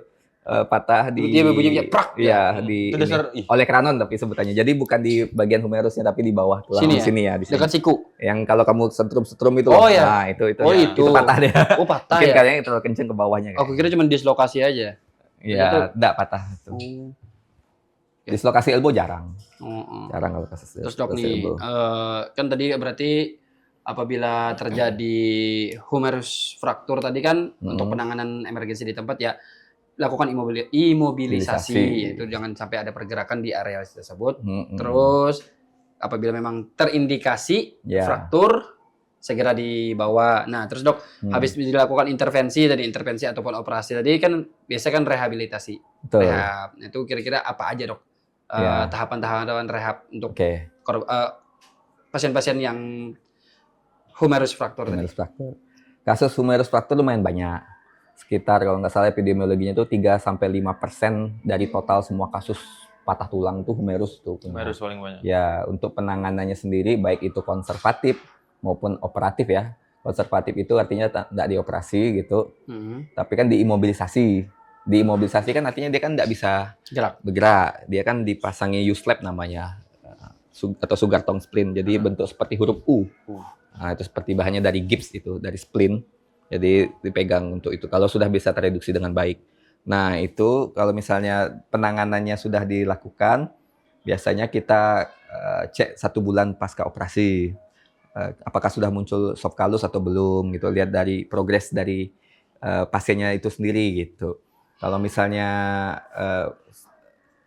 Patah di Dia berbunyi prak. Iya, di Itu ini. dasar ih, Oleh kranon tapi sebutannya. Jadi bukan di bagian humerusnya tapi di bawah tulang Sini di ya? sini ya, di sini. Dekat siku. Yang kalau kamu setrum-setrum itu Oh, loh. ya. Nah, itu Oh, ya. itu. patah deh. Oh, patah Mungkin ya. kayaknya terlalu kenceng ke bawahnya Aku kira cuma dislokasi aja. itu- Iya, enggak patah itu. Dislokasi elbow jarang. Oh. Jarang kalau kasus Terus dok dislokasi nih, elbow. kan tadi berarti apabila terjadi humerus fraktur tadi kan untuk penanganan emergensi di tempat ya lakukan imobilisasi, Mobilisasi. yaitu jangan sampai ada pergerakan di area tersebut. Mm-mm. Terus apabila memang terindikasi Ya. fraktur segera dibawa. Nah, terus dok, Hmm. habis dilakukan intervensi ataupun operasi tadi kan biasanya kan rehabilitasi. Betul. Rehab. Nah, itu kira-kira apa aja dok? Ya. Tahapan-tahapan rehab untuk Oke. pasien-pasien yang humerus fraktur tadi. Humerus fraktur. Kasus humerus fraktur lumayan banyak. Sekitar kalau nggak salah epidemiologinya itu 3-5% dari total semua kasus patah tulang tuh humerus tuh. harus paling banyak. Ya, untuk penanganannya sendiri baik itu konservatif maupun operatif ya. Konservatif itu artinya tidak dioperasi gitu, tapi kan diimobilisasi. Diimobilisasi kan artinya dia kan tidak bisa Gerak. bergerak. Dia kan dipasangi U-slap namanya atau sugar tongue splint. Jadi bentuk seperti huruf U. Nah, itu seperti bahannya dari gips itu, dari splint. Jadi dipegang untuk itu. Kalau sudah bisa tereduksi dengan baik. Nah, itu kalau misalnya penanganannya sudah dilakukan, biasanya kita cek 1 bulan pasca operasi. Apakah sudah muncul soft callus atau belum gitu. Lihat dari progres dari pasiennya itu sendiri gitu. Kalau misalnya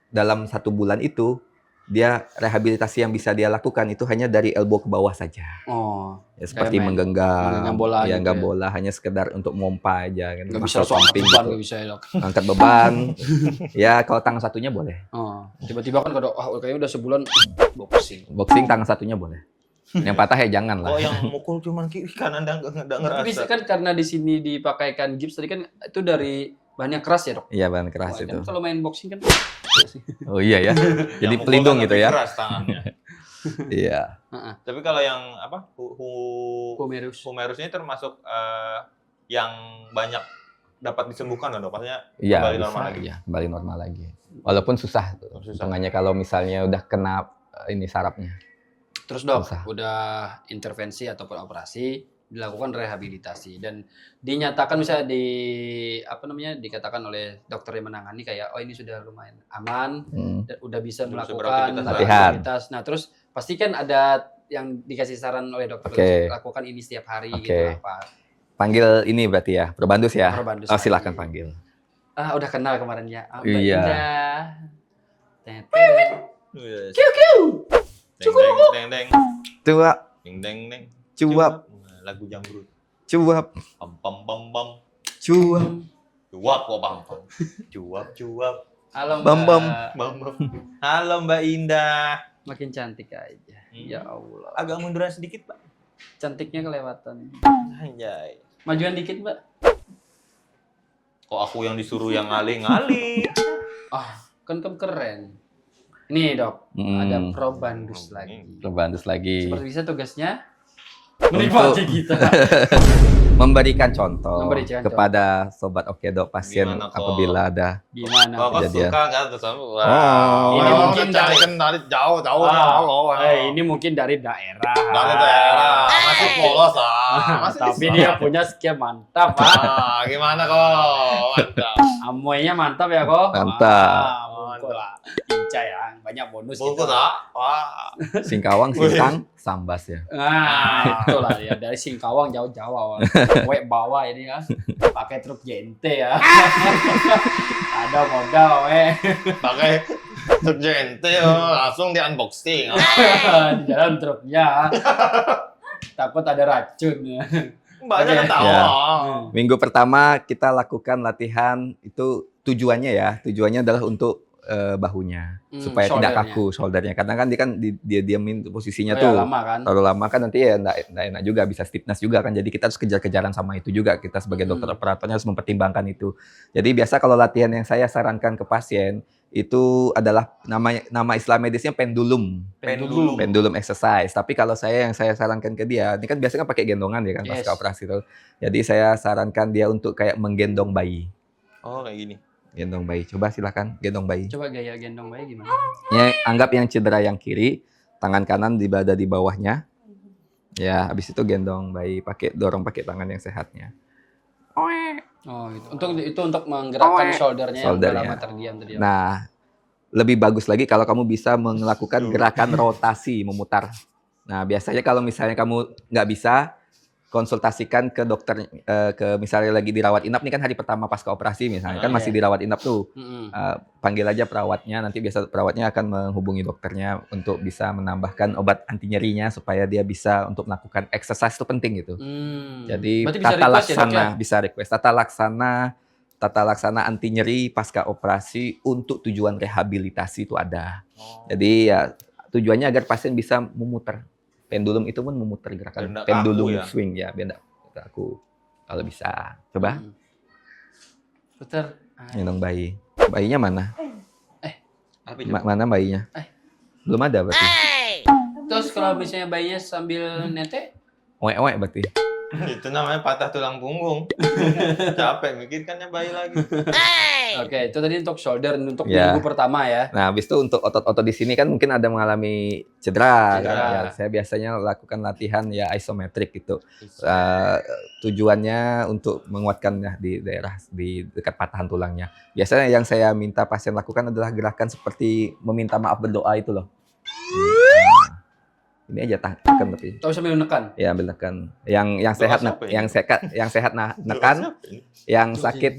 dalam 1 bulan itu dia rehabilitasi yang bisa dia lakukan itu hanya dari elbow ke bawah saja. Oh, Ya, seperti menggenggam menggenggam bola ya, gitu genggam ya. bola hanya sekedar untuk mompa aja kan. nggak bisa Muscle langsung angkat pumping beban, gitu. nggak bisa ya dok. Angkat beban. Ya, kalau tangan satunya boleh. Oh, tiba-tiba kan kalau kayaknya udah sebulan boxing. Boxing tangan satunya boleh. Yang patah ya jangan lah. Oh, yang mukul cuman kiri kanan nggak Tapi bisa ngerasa. kan karena di sini dipakaikan gips tadi kan itu dari bahannya keras ya dok. Iya, bahan keras Wah, itu. kan kalau main boxing kan Oh iya ya. Jadi Yang mukul pelindung kan gitu lebih ya. keras tangannya. Iya. Tapi kalau yang apa? humerus. Humerus ini termasuk yang banyak dapat disembuhkan dong, maksudnya Iya, kembali bisa, normal lagi. iya, kembali normal lagi. Walaupun susah tuh. Susah. Hitungannya kalau misalnya udah kena ini sarafnya. Terus dok, Susah. udah intervensi ataupun operasi dilakukan rehabilitasi dan dinyatakan misalnya dikatakan oleh dokter yang menangani kayak oh ini sudah lumayan aman dan udah bisa Udah bisa melakukan beraktivitas latihan. aktivitas. Nah terus pasti kan ada yang dikasih saran oleh dokter Oke. lakukan ini setiap hari Oke. gitu apa. Panggil ini berarti ya, Probandus ya. Probandus Oh, silakan lagi. panggil. Udah kenal kemarin ya. Mbak Iya. Indah. Yes. Kiu. Deng deng Cuap, deng deng deng. cuap, Lagu jamrut. cuap, Pam pam pam pam. cuap. Cuap kok pam pam. Cuap cuap. Halo Mbak. Bam, bam. Bam bam. Halo Mbak Indah. Makin cantik aja. Ya Allah. Agak munduran sedikit, Pak. Cantiknya kelewatan. Anjay. Majuan dikit, Mbak. Kok aku yang disuruh yang ngalih-ngalih? Kan kamu keren. Nih, Dok. Ada Hmm. Probandus lagi. Probandus lagi. Seperti bisa tugasnya Untuk- menikmati kita. Memberikan contoh Memberikan kepada sobat Okedo pasien Gimana, kok? apabila ada Gimana? Kok Kejadian. suka nggak tuh sama? Oh. Ini mungkin cari dari- kenal jauh jauh ini mungkin dari daerah. Dari daerah masih polos masih Tapi dia punya skill mantap, Pak. gimana kok? Mantap. Amoynya mantap ya, kok? Mantap. Mantap. Inca ya, Mbak banyak bonus Bungkus gitu. wah. Singkawang, Sintang, Sambas ya. Nah, itulah ya dari Singkawang jauh-jauh awal. Wek bawa ini ya. Pakai truk JNT ya. Ada modal Pakai truk JNT langsung di unboxing. di dalam truknya. Takut ada racun ya. Banyak Oke. ketawa. Ya. Minggu pertama kita lakukan latihan itu tujuannya adalah untuk bahunya supaya tidak shouldernya. kaku shouldernya karena kan dia diamin posisinya Oh ya, tuh lama kan. terlalu lama kan nanti ya enggak enak juga bisa stiffness juga kan jadi kita harus kejar-kejaran sama itu juga kita sebagai dokter operatornya harus mempertimbangkan itu jadi biasa kalau latihan yang saya sarankan ke pasien itu adalah nama istilah medisnya pendulum exercise tapi kalau yang saya sarankan ke dia ini kan biasanya kan pakai gendongan ya kan Yes. pasca operasi itu jadi saya sarankan dia untuk kayak menggendong bayi Oh kayak gini. gendong bayi coba silakan gendong bayi Coba gaya gendong bayi gimana? ya, anggap yang cedera yang kiri, tangan kanan berada di bawahnya. Ya, habis itu gendong bayi, dorong pakai tangan yang sehatnya. Oh, gitu. Itu untuk menggerakkan shouldernya yang udah Shouldernya. lama terdiam tadi. Nah, lebih bagus lagi kalau kamu bisa melakukan gerakan rotasi, memutar. Nah, biasanya kalau misalnya kamu nggak bisa, konsultasikan ke dokter, ke misalnya lagi dirawat inap, nih kan hari pertama pasca operasi misalnya, kan masih dirawat inap tuh. Panggil aja perawatnya, nanti biasa perawatnya akan menghubungi dokternya untuk bisa menambahkan obat anti nyerinya supaya dia bisa untuk melakukan exercise itu penting gitu. Jadi Berarti bisa tata request ya, laksana Dok, ya? bisa request tata laksana anti nyeri pasca operasi untuk tujuan rehabilitasi itu ada. Jadi ya tujuannya agar pasien bisa memutar. Pendulum itu pun memutar gerakan Biar nggak pendulum kaku ya? swing ya, biar nggak kaku. Kalau bisa, coba Putar. gendong bayi. Bayinya mana? Apa itu? Mana bayinya? Belum ada berarti. Terus kalau misalnya bayinya sambil nete, Oek berarti. Itu namanya patah tulang punggung. Capek mikirkannya bayi lagi. oke, itu tadi untuk shoulder untuk Ya. minggu pertama ya. Nah, habis itu untuk otot-otot di sini kan mungkin ada mengalami cedera. Kan? Cedera. Ya, saya biasanya lakukan latihan ya isometrik gitu. Tujuannya untuk menguatkan ya di daerah di dekat patahan tulangnya. Biasanya yang saya minta pasien lakukan adalah gerakan seperti meminta maaf berdoa itu loh. Ini aja tekan tapi Tahu sambil menekan. ya ambil tekan. Yang sehat siapa ini? yang sehat nekan, yang sakit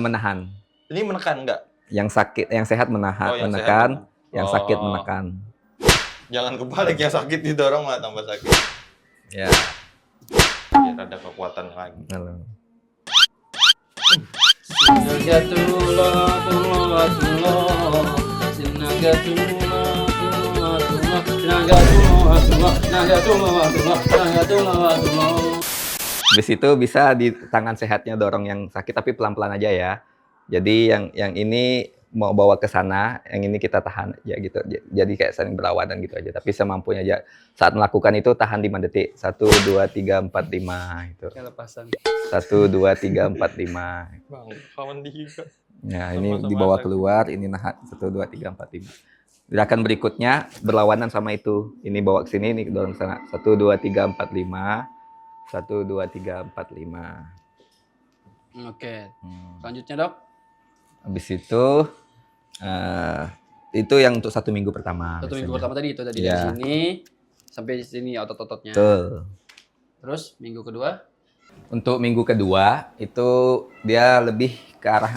menahan. Ini menekan enggak? Yang sehat menahan, Oh, yang menekan, sehat. yang sakit Oh. menekan. Jangan kebalik yang sakit didorong malah tambah sakit. Ya. Biar ada kekuatan lagi. Halo. Habis itu bisa di tangan sehatnya dorong yang sakit tapi pelan-pelan aja ya. Jadi yang ini mau bawa ke sana, yang ini kita tahan aja gitu. Jadi kayak saling berlawanan gitu aja. Tapi semampunya aja. Saat melakukan itu tahan 5 detik. 1, 2, 3, 4, 5 itu. Kelepasan. 1, 2, 3, 4, 5. Bang, kawan juga. Ya, ini Sama-sama dibawa lagi. keluar, ini nahan 1, 2, 3, 4, 5. Gerakan berikutnya berlawanan sama itu. Ini bawa ke sini, ini dorong ke sana. 1, 2, 3, 4, 5. 1, 2, 3, 4, 5. Oke. Hmm. Selanjutnya, Dok. Habis itu yang untuk 1 minggu pertama. Satu minggu biasanya. pertama tadi itu tadi Iya. dari sini sampai sini otot-ototnya. Betul. Terus minggu kedua Untuk minggu kedua itu dia lebih ke arah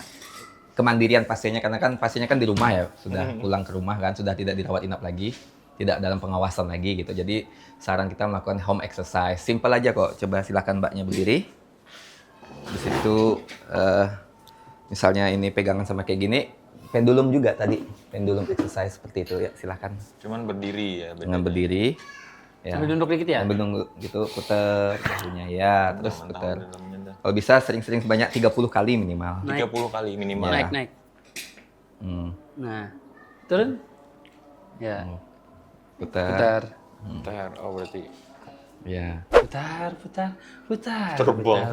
kemandirian pasiennya karena kan pasiennya kan di rumah ya, sudah pulang ke rumah kan, sudah tidak dirawat inap lagi, tidak dalam pengawasan lagi gitu. Jadi saran kita melakukan home exercise, simple aja kok. Coba silakan mbaknya berdiri. Di situ misalnya ini pegangan sama kayak gini, pendulum juga tadi, pendulum exercise seperti itu ya, silakan. Cuman berdiri ya. Dengan berdiri. Ya. sambil nunduk dikit ya. Sambil nunggu gitu, puter bahunya ya, terus Mentang-mentang puter. dalamnya dah. Kalau bisa sering-sering sebanyak 30 kali minimal. Naik. 30 kali minimal. Ya. Naik. Hmm, Nah, turun. Ya, putar. putar. Putar. Oh berarti Ya. Putar. terbang.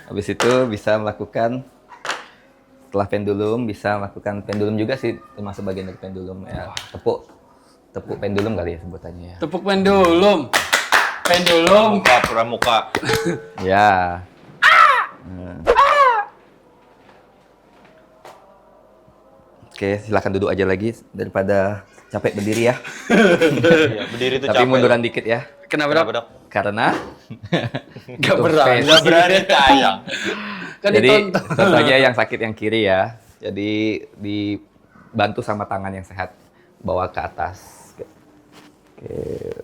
Habis itu bisa melakukan setelah pendulum bisa melakukan pendulum juga sih termasuk bagian dari pendulum ya. Tepuk pendulum kali ya sebutannya ya. Tepuk pendulum. Pendulum. Muka pramuka. Ya. Nah. Oke, silakan duduk aja lagi daripada capek berdiri ya. Iya, berdiri tuh Tapi capek. munduran dikit ya. Kenapa Kenapa, dok? Dok? Karena Gak berani. Nggak berani tayang. Kan jadi ditonton. contohnya yang sakit yang kiri ya. Jadi dibantu sama tangan yang sehat, bawa ke atas. Oke,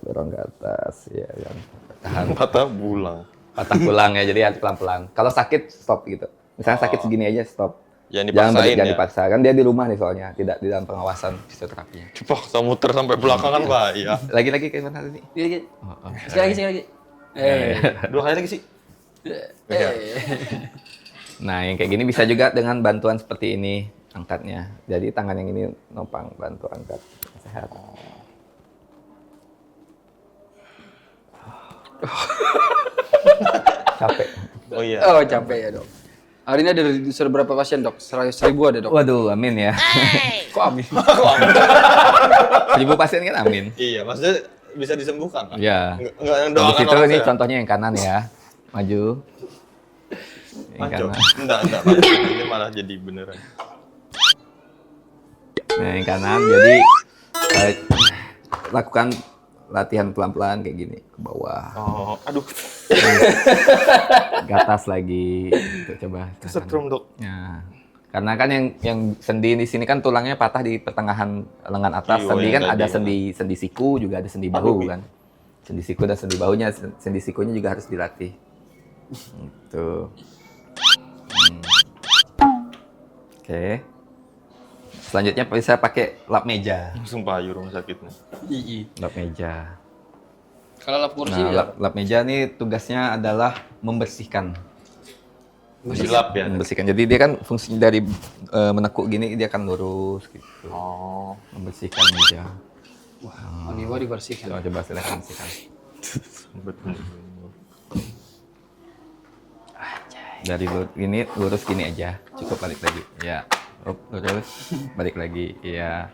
dorong ke atas ya, yang tahan. Patah bulang. Patah tulang ya, jadi harus pelan-pelan. Kalau sakit stop gitu. Misalnya sakit segini aja stop. Jangan Jangan dipaksain jangan ya. dipaksa. Kan dia di rumah nih soalnya, tidak di dalam pengawasan fisioterapinya. Dipaksa muter sampai belakang kan bahaya. Lagi-lagi kayak mana tadi? Iya, iya. Oh, oh. Sekali lagi. Dua kali lagi sih. Iya. Nah, yang kayak gini bisa juga dengan bantuan seperti ini angkatnya. Jadi tangan yang ini nopang, bantu angkat. Sehat. Capek. Oh iya. Oh capek ya dok. Hari ini ada sudah berapa pasien dok? 100.000 ada dok. Waduh, amin ya. Kok amin? 1000 pasien kan amin. Iya, maksudnya bisa disembuhkan kan? Ya. Enggak yang Di doakan situ orang ini saya. contohnya yang kanan ya. Maju. Yang Maco. kanan. Enggak. Pak. Ini malah jadi beneran. Nah, yang kanan. Jadi lakukan latihan pelan-pelan kayak gini ke bawah. Oh, aduh. Ke atas lagi. Tuh, coba. Kesetrum, Dok. Ya. Karena kan yang sendi di sini kan tulangnya patah di pertengahan lengan atas. Iya, Sendi yang kan tadi, ada ya. sendi siku, juga ada sendi bahu Aduh, kan. Sendi siku dan sendi bahunya, sendi sikunya juga harus dilatih. Gitu. Oke. Selanjutnya bisa pakai lap meja. Langsung payu rumah sakitnya. Iya. Lap meja. Kalau lap kursi Nah, ya. lap meja ini tugasnya adalah membersihkan. Dilap ya. Membersihkan. Jadi dia kan fungsinya dari menekuk gini dia akan lurus gitu. Oh. Membersihkan meja. Wah, Oniwa dibersihkan. Coba silakan bersihkan. Betul. Dari gini lurus gini aja. Cukup balik lagi. Ya. Lurus. Balik lagi. Iya.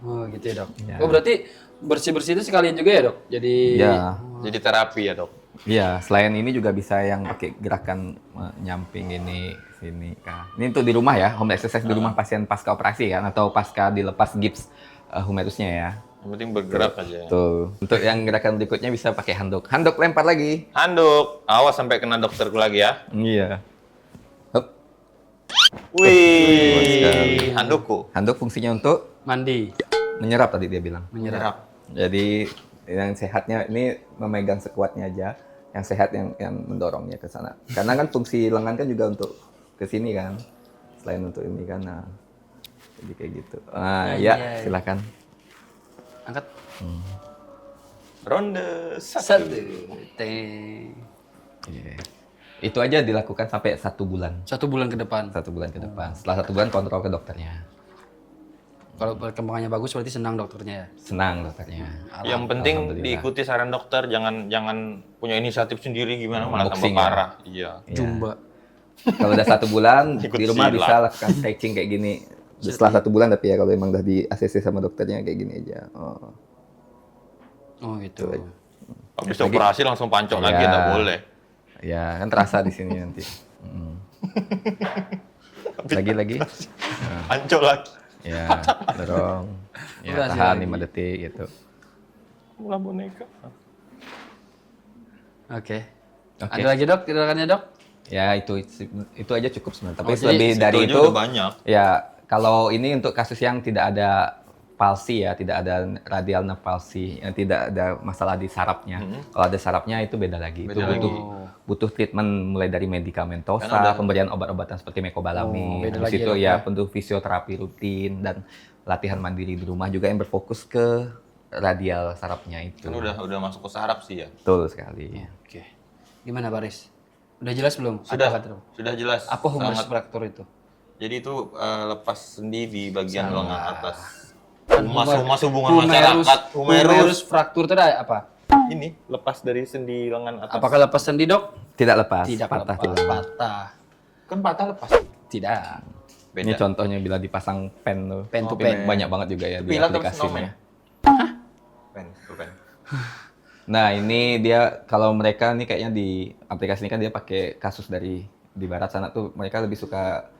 Oh gitu ya dok. Ya. Oh berarti bersih-bersih itu sekalian juga ya dok? Jadi Ya. Jadi terapi ya, Dok. Iya, selain ini juga bisa yang pakai gerakan nyamping ini sini kan. Ini untuk di rumah ya, home exercise di rumah pasien pasca operasi kan atau pasca dilepas gips humerusnya ya. Yang penting bergerak aja. Tuh. Untuk yang gerakan berikutnya bisa pakai handuk. Handuk lempar lagi. Handuk. Awas sampai kena dokterku lagi ya. Iya. Hup. Wih, handukku. Handuk fungsinya untuk mandi, menyerap tadi dia bilang. menyerap. Jadi yang sehatnya ini memegang sekuatnya aja, yang sehat yang mendorongnya ke sana. Karena kan fungsi lengan kan juga untuk ke sini kan, selain untuk ini kan. Nah, jadi kayak gitu. Ya, Ah, ya, ya, ya. silakan. Angkat. Ronde Satu. 1. Teng. Iya. Itu aja dilakukan sampai 1 bulan. 1 bulan ke depan. 1 bulan ke depan. Setelah 1 bulan kontrol ke dokternya. Kalau perkembangannya bagus berarti senang dokternya ya. Senang dokternya. Yang penting Alhamdulillah. diikuti saran dokter, jangan punya inisiatif sendiri gimana malah Boxing tambah ya? parah. Iya. Iya. Jumba. Kalau udah 1 bulan Ikut di rumah silat. bisa lakukan stretching kayak gini. Setelah 1 bulan tapi ya kalau emang udah di ACC sama dokternya kayak gini aja. Oh. Oh gitu. Habis operasi langsung pancok lagi Iya. enggak boleh. Ya kan terasa di sini nanti. Lagi. Pancok lagi. Ya, dorong. Ya, Udah, tahan lagi. 5 detik gitu. Mulai boneka. Oke. Oke. Ada lagi dok? Gerakannya dok? Ya, itu aja cukup sebenarnya. Tapi Oh, jadi lebih dari aja itu udah banyak. ya kalau ini untuk kasus yang tidak ada palsi ya, tidak ada radial nerve palsi, yang tidak ada masalah di sarafnya. Kalau ada sarafnya itu beda lagi. Beda itu lagi. butuh treatment mulai dari medikamentosa, Karena udah- pemberian obat-obatan seperti mecobalamin. beda Habis lagi ya, itu dok, ya ya. butuh fisioterapi rutin dan latihan mandiri di rumah juga yang berfokus ke radial sarafnya itu. Kan udah masuk ke saraf sih ya. Betul sekali. Oke. Gimana Baris? Udah jelas belum? Sudah. Apa kata dok? Sudah jelas. Apa humerus Sangat- fraktur itu? Jadi itu lepas sendi di bagian Salah. lengan atas. Kan Humas hubungan humerus- masyarakat. Humerus fraktur itu ada apa? Ini lepas dari sendi lengan atas. Apakah lepas sendi dok? Tidak lepas, Tidak patah lepas. tulang. Patah. Kan patah lepas. Tidak. Ini contohnya bila dipasang pen tuh. Pen to Tapi pen. banyak banget juga ya di Pilat atau aplikasinya. snowman? Pen. Nah, ini dia kalau mereka nih kayaknya di aplikasi ini kan dia pakai kasus dari di barat sana tuh mereka lebih suka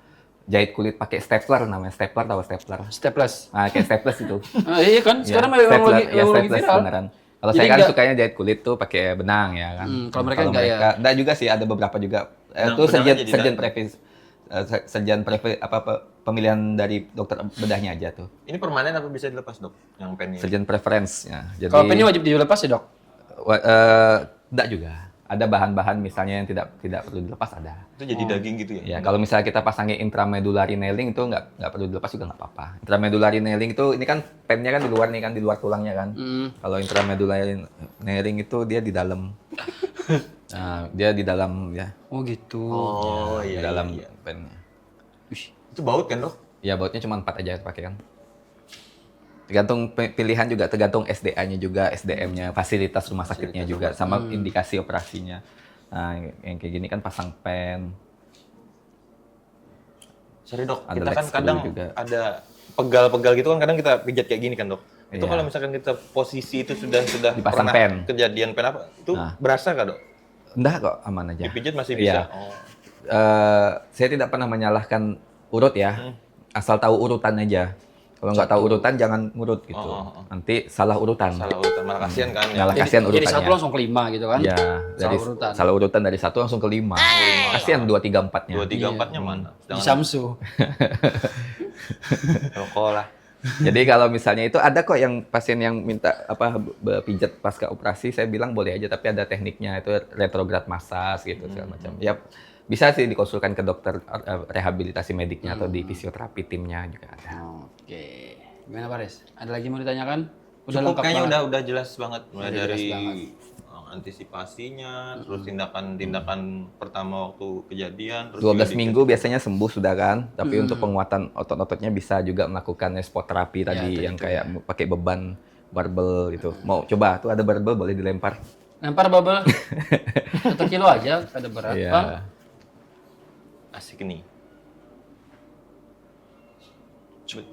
jahit kulit pakai stapler, namanya stapler, tahu stapler? Staples. Nah, kayak staples itu. Iya kan, sekarang memang stapler, lagi, memang lagi staples viral. beneran. Kalau Jadi saya kan nggak- sukanya jahit kulit tuh pakai benang ya kan. Kalau mereka enggak ya? Enggak juga sih, ada beberapa juga. Benang- Itu benang aja sarjan pemilihan dari dokter bedahnya aja tuh. Ini permanen apa bisa dilepas, Dok? Yang pen ini. Surgeon preference ya. Jadi Kalau pen ini wajib dilepas ya, Dok? enggak juga. Ada bahan-bahan misalnya yang tidak perlu dilepas ada. Itu jadi daging gitu ya? Ya, kalau misalnya kita pasangin intramedullary nailing itu nggak perlu dilepas juga nggak apa-apa. Intramedullary nailing itu ini kan pennya kan di luar nih kan, di luar tulangnya kan. Kalau intramedullary nailing itu dia di dalam. Nah, dia di dalam ya, Oh gitu. Oh di iya. dalam iya. pennya. Itu baut kan, Dok? Ya bautnya cuma 4 aja pakai kan. Tergantung pilihan juga, tergantung SDA-nya juga, SDM-nya, fasilitas rumah sakitnya juga, sama indikasi operasinya. Nah, yang kayak gini kan pasang pen. Sorry, Dok. Ada Kita kan leg screw kadang juga. ada pegal-pegal gitu kan kadang kita pijat kayak gini kan, Dok. Itu Iya. kalau misalkan kita posisi itu sudah Dipasang pernah pen. kejadian pen apa? Itu Nah. berasa nggak, Dok? Enggak kok, aman aja. Dipijat masih bisa. Iya. Oh. Saya tidak pernah menyalahkan urut ya, asal tahu urutan aja. Kalau nggak tahu urutan jangan ngurut gitu. Nanti salah urutan. Salah urutan, malah kasihan kan ya. Malah kasihan Jadi urutannya. satu langsung ke 5 gitu kan? Ya, dari urutan. salah urutan dari 1 langsung ke 5. Kasihan 2, 3, 4-nya. 2, 3, 4-nya mana? Di Samsu. Rokok lah. Jadi kalau misalnya itu ada kok yang pasien yang minta pijat pasca operasi, saya bilang boleh aja tapi ada tekniknya, itu retrograde massage gitu segala macam. Ya bisa sih dikonsulkan ke dokter rehabilitasi mediknya atau di fisioterapi timnya juga ada. Oke. Gimana Pak Riz? Ada lagi mau ditanyakan? Cukup lengkap kayaknya banget. udah jelas banget mulai Udah jelas dari banget. antisipasinya, terus tindakan pertama waktu kejadian, terus 12 juga minggu biasanya sembuh sudah kan, tapi untuk penguatan otot-ototnya bisa juga melakukan spot terapi tadi yang kayak pakai beban barbel gitu. Mau coba tuh ada barbel boleh dilempar. Lempar bubble. 1 kilo aja, ada berat. Iya. Bang. asik nih.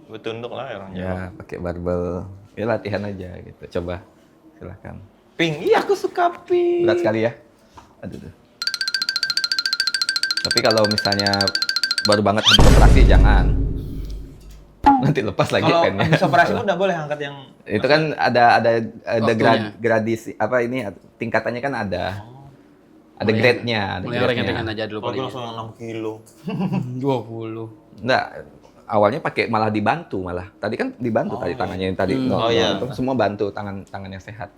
Betunduk lah orangnya. Ya, pakai barbel. Ya latihan aja gitu. Coba. Silahkan. Pink, iya aku suka pink. Berat sekali ya. Aduh. Tapi kalau misalnya baru banget habis operasi jangan. Nanti lepas lagi Kalau pennya. habis operasi udah boleh angkat yang Itu kan ada Waktunya. gradasi apa ini tingkatannya kan ada. Ada grade-nya, ada Mulai yang grade-nya. ringan-ringan aja dulu kalau paling. langsung 6 kilo. 20. Enggak, awalnya pakai malah dibantu malah. Tadi kan dibantu tadi tangannya yang tadi. Oh, iya. Semua bantu tangan yang sehat.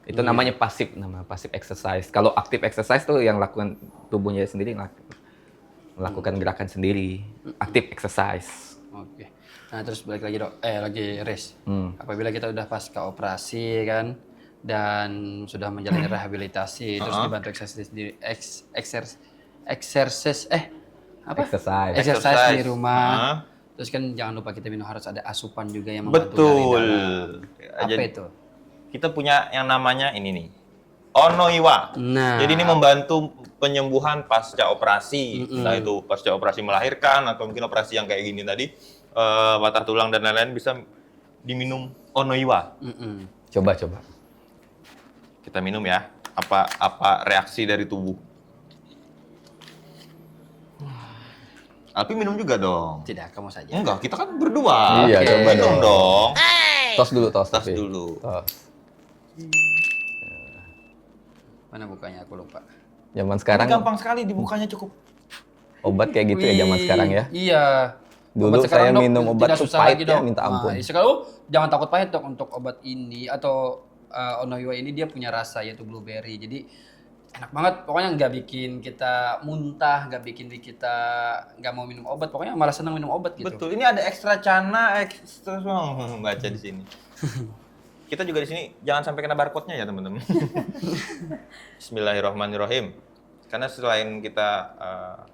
Itu namanya pasif, passive exercise. Kalau active exercise tuh yang lakukan tubuhnya sendiri melakukan gerakan sendiri. Active exercise. Oke. Nah, terus balik lagi, Dok. Lagi Riz. Apabila kita udah pasca operasi kan dan sudah menjalani rehabilitasi, terus dibantu exercise exercise di rumah. Terus kan jangan lupa kita minum, harus ada asupan juga yang membantu dari Betul. dalam. Apa itu? Kita punya yang namanya ini nih. Onoiwa. Nah. Jadi ini membantu penyembuhan pasca operasi. Entah itu pasca operasi melahirkan atau mungkin operasi yang kayak gini tadi, patah tulang dan lain-lain bisa diminum Onoiwa. Coba. Kita minum ya. Apa reaksi dari tubuh? Alpi minum juga dong. Tidak, kamu saja. Enggak, kita kan berdua. Iya, Oke. coba Minum dong. Tos dulu, tos. Tas tapi. dulu. Tos. Mana bukanya, aku lupa. Zaman Ini sekarang gampang sekali dibukanya, cukup. obat kayak gitu ya zaman Wih, sekarang ya. Iya. Dulu Obat sekarang, saya Dok, minum obat tidak tuh susah pahit lagi, ya, Dok. minta ampun. Sekarang jangan takut pahit, Dok, untuk obat ini atau Onoiwa ini dia punya rasa yaitu blueberry. Jadi enak banget. Pokoknya nggak bikin kita muntah, nggak bikin kita nggak mau minum obat. Pokoknya malah senang minum obat gitu. Betul. Ini ada ekstra cana, ekstra baca di sini. Kita juga di sini jangan sampai kena barcode-nya ya, teman-teman. Bismillahirrahmanirrahim. Karena selain kita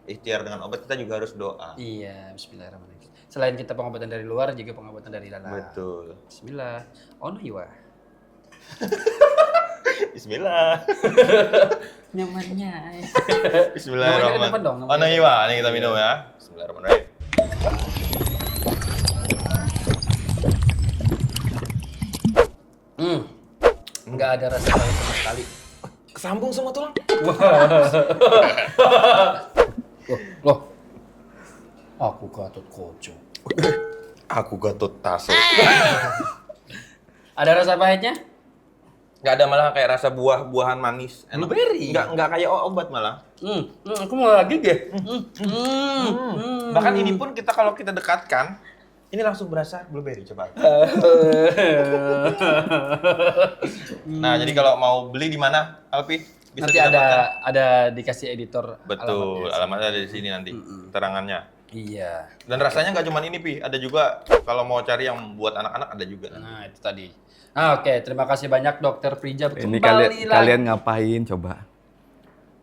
ikhtiar dengan obat, kita juga harus doa. Iya, bismillahirrahmanirrahim. Selain kita pengobatan dari luar, juga pengobatan dari dalam. Betul. Bismillah. Onoiwa. Bismillah. Nyamannya. Bismillahirrahmanirrahim. Namanya apa dong? Oh, nah iya, ini kita minum ya. Bismillahirrahmanirrahim. Nggak ada rasa pahit sama sekali. Kesambung semua tulang. Loh, Aku Gatot Koco. Aku Gatot Taso. Ada rasa pahitnya? Nggak ada, malah kayak rasa buah-buahan manis. Enak. Blueberry. Nggak kayak obat malah. Aku mau lagi deh. Bahkan ini pun kalau kita dekatkan, ini langsung berasa blueberry. Coba. Nah, jadi kalau mau beli di mana, Alpi? Bisa Nanti didapatkan? ada dikasih editor. Betul, alamatnya. alamatnya ada di sini nanti, keterangannya. Iya. Dan rasanya nggak cuma ini, Pi. Ada juga kalau mau cari yang buat anak-anak ada juga. Nah, itu tadi. Oke, terima kasih banyak Dokter Prija. Ini Kembali lagi. kalian ngapain coba?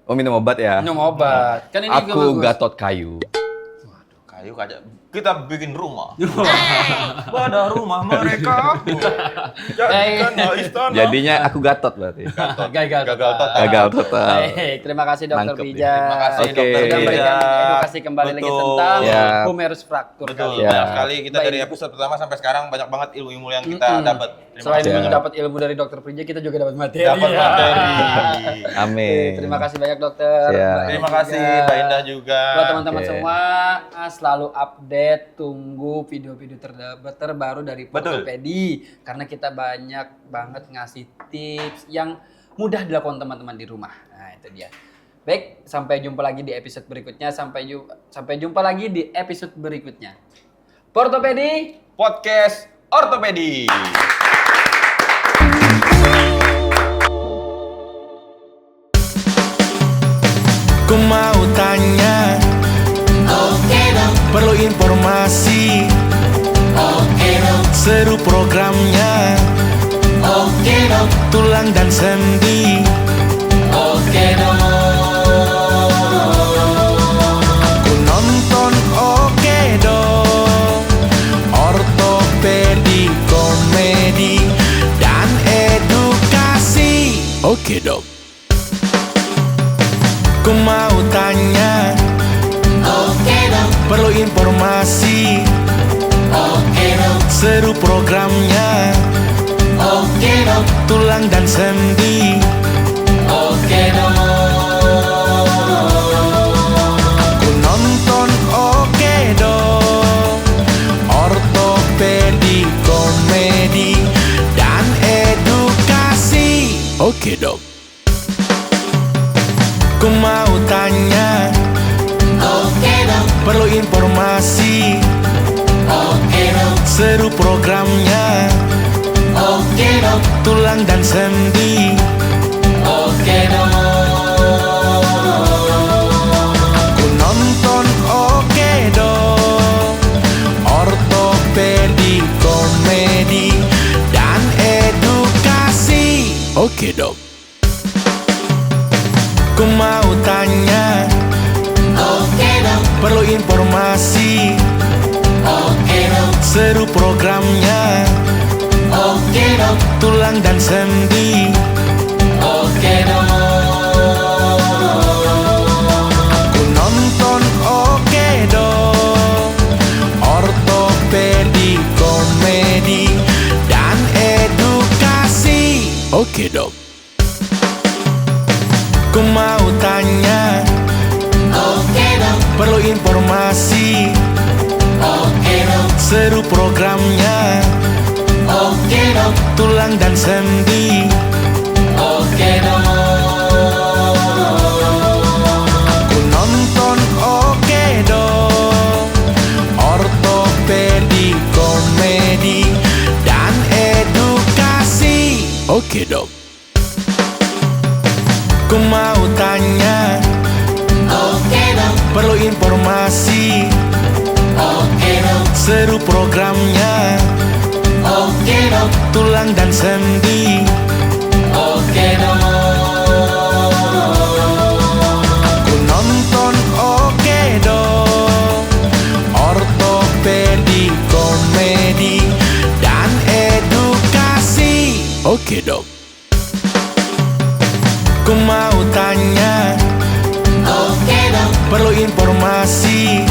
Oh, minum obat ya? Minum obat. Kan ini juga Aku bagus. Gatot Kayu. Kayu kaca. Kita bikin rumah. Pada rumah mereka. Jadikan istana. Jadinya aku Gatot berarti. Gagal total. Gagal total. Terima kasih Dokter Nangkep Prija. Terima kasih, Oke. Dokter Sudah Prija. memberikan edukasi kembali lagi Betul. tentang Ya. humerus fraktur. Betul, kali. Ya. banyak sekali kita Baik. dari episode pertama sampai sekarang banyak banget ilmu-ilmu yang kita dapat. Terima Selain kasih. banyak. dapat ilmu dari Dokter Prija, kita juga dapat materi. Dapat materi. Amin. Terima kasih banyak Dokter. Siap. Mbak Terima Indah kasih juga. Mbak Indah juga. Buat teman-teman Oke. semua, selalu update, tunggu video-video terbaru dari Betul. Ortopedi. Karena kita banyak banget ngasih tips yang mudah dilakukan teman-teman di rumah. Nah, itu dia. Baik, sampai jumpa lagi di episode berikutnya. Sampai jumpa lagi di episode berikutnya. Ortopedi. Podcast Ortopedi. Ku mau tanya, perlu informasi, seru programnya, tulang dan sendi, aku nonton oke dong, ortopedi, komedi, dan edukasi. Oke dong. Ku mau tanya, perlu informasi, seru programnya, tulang dan sendi, aku nonton oke dong, ortopedi, komedi, dan edukasi. Oke dong. Ku mau tanya, perlu informasi, seru programnya, tulang dan sendi, aku nonton oke dong, ortopedi, komedi, dan edukasi. Oke dong. Ku mau tanya, perlu informasi, seru programnya, tulang dan sendi, aku nonton oke dong, ortopedi, komedi, dan edukasi. Oke dong. Ku mau tanya, perlu informasi, seru programnya, tulang dan sendi, aku nonton oke dong, ortopedi, komedi, dan edukasi. Oke dong. Ku mau tanya, perlu informasi, seru programnya, tulang dan sendi, aku nonton oke dong, ortopedi, komedi, dan edukasi. Oke dong. Ku mau tanya, perlu informasi,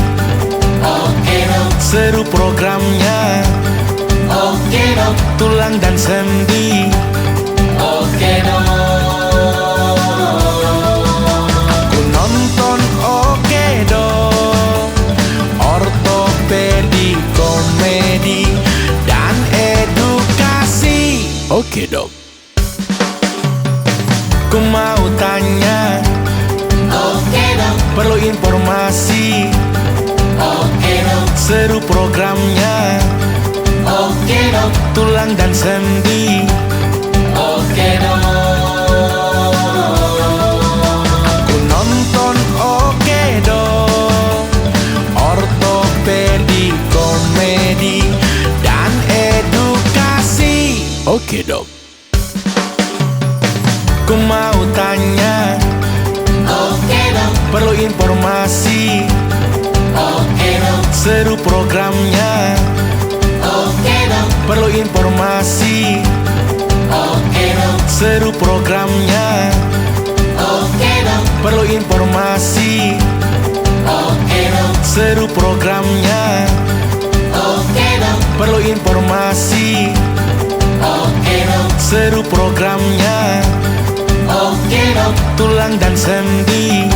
seru programnya, tulang dan sendi, aku nonton oke dong, ortopedi, Oke dok. Ku mau tanya. Oke dok. Perlu informasi. Oke dok. Seru programnya. Oke dok. Tulang dan sendi. Oke dok. Aku nonton Oke dok. Ortopedi, komedi, dan edukasi. Oke dok. Ku mau tanya. Oke dok. Perlu informasi. Oke dok. Seru programnya. Oke dok. Perlu informasi. Oke dok. Seru programnya. Oke dok. Perlu informasi. Oke dok. Seru programnya. Oke dok. Perlu informasi. Oke dok. Seru programnya. Oke dok. Tulang dan sendi.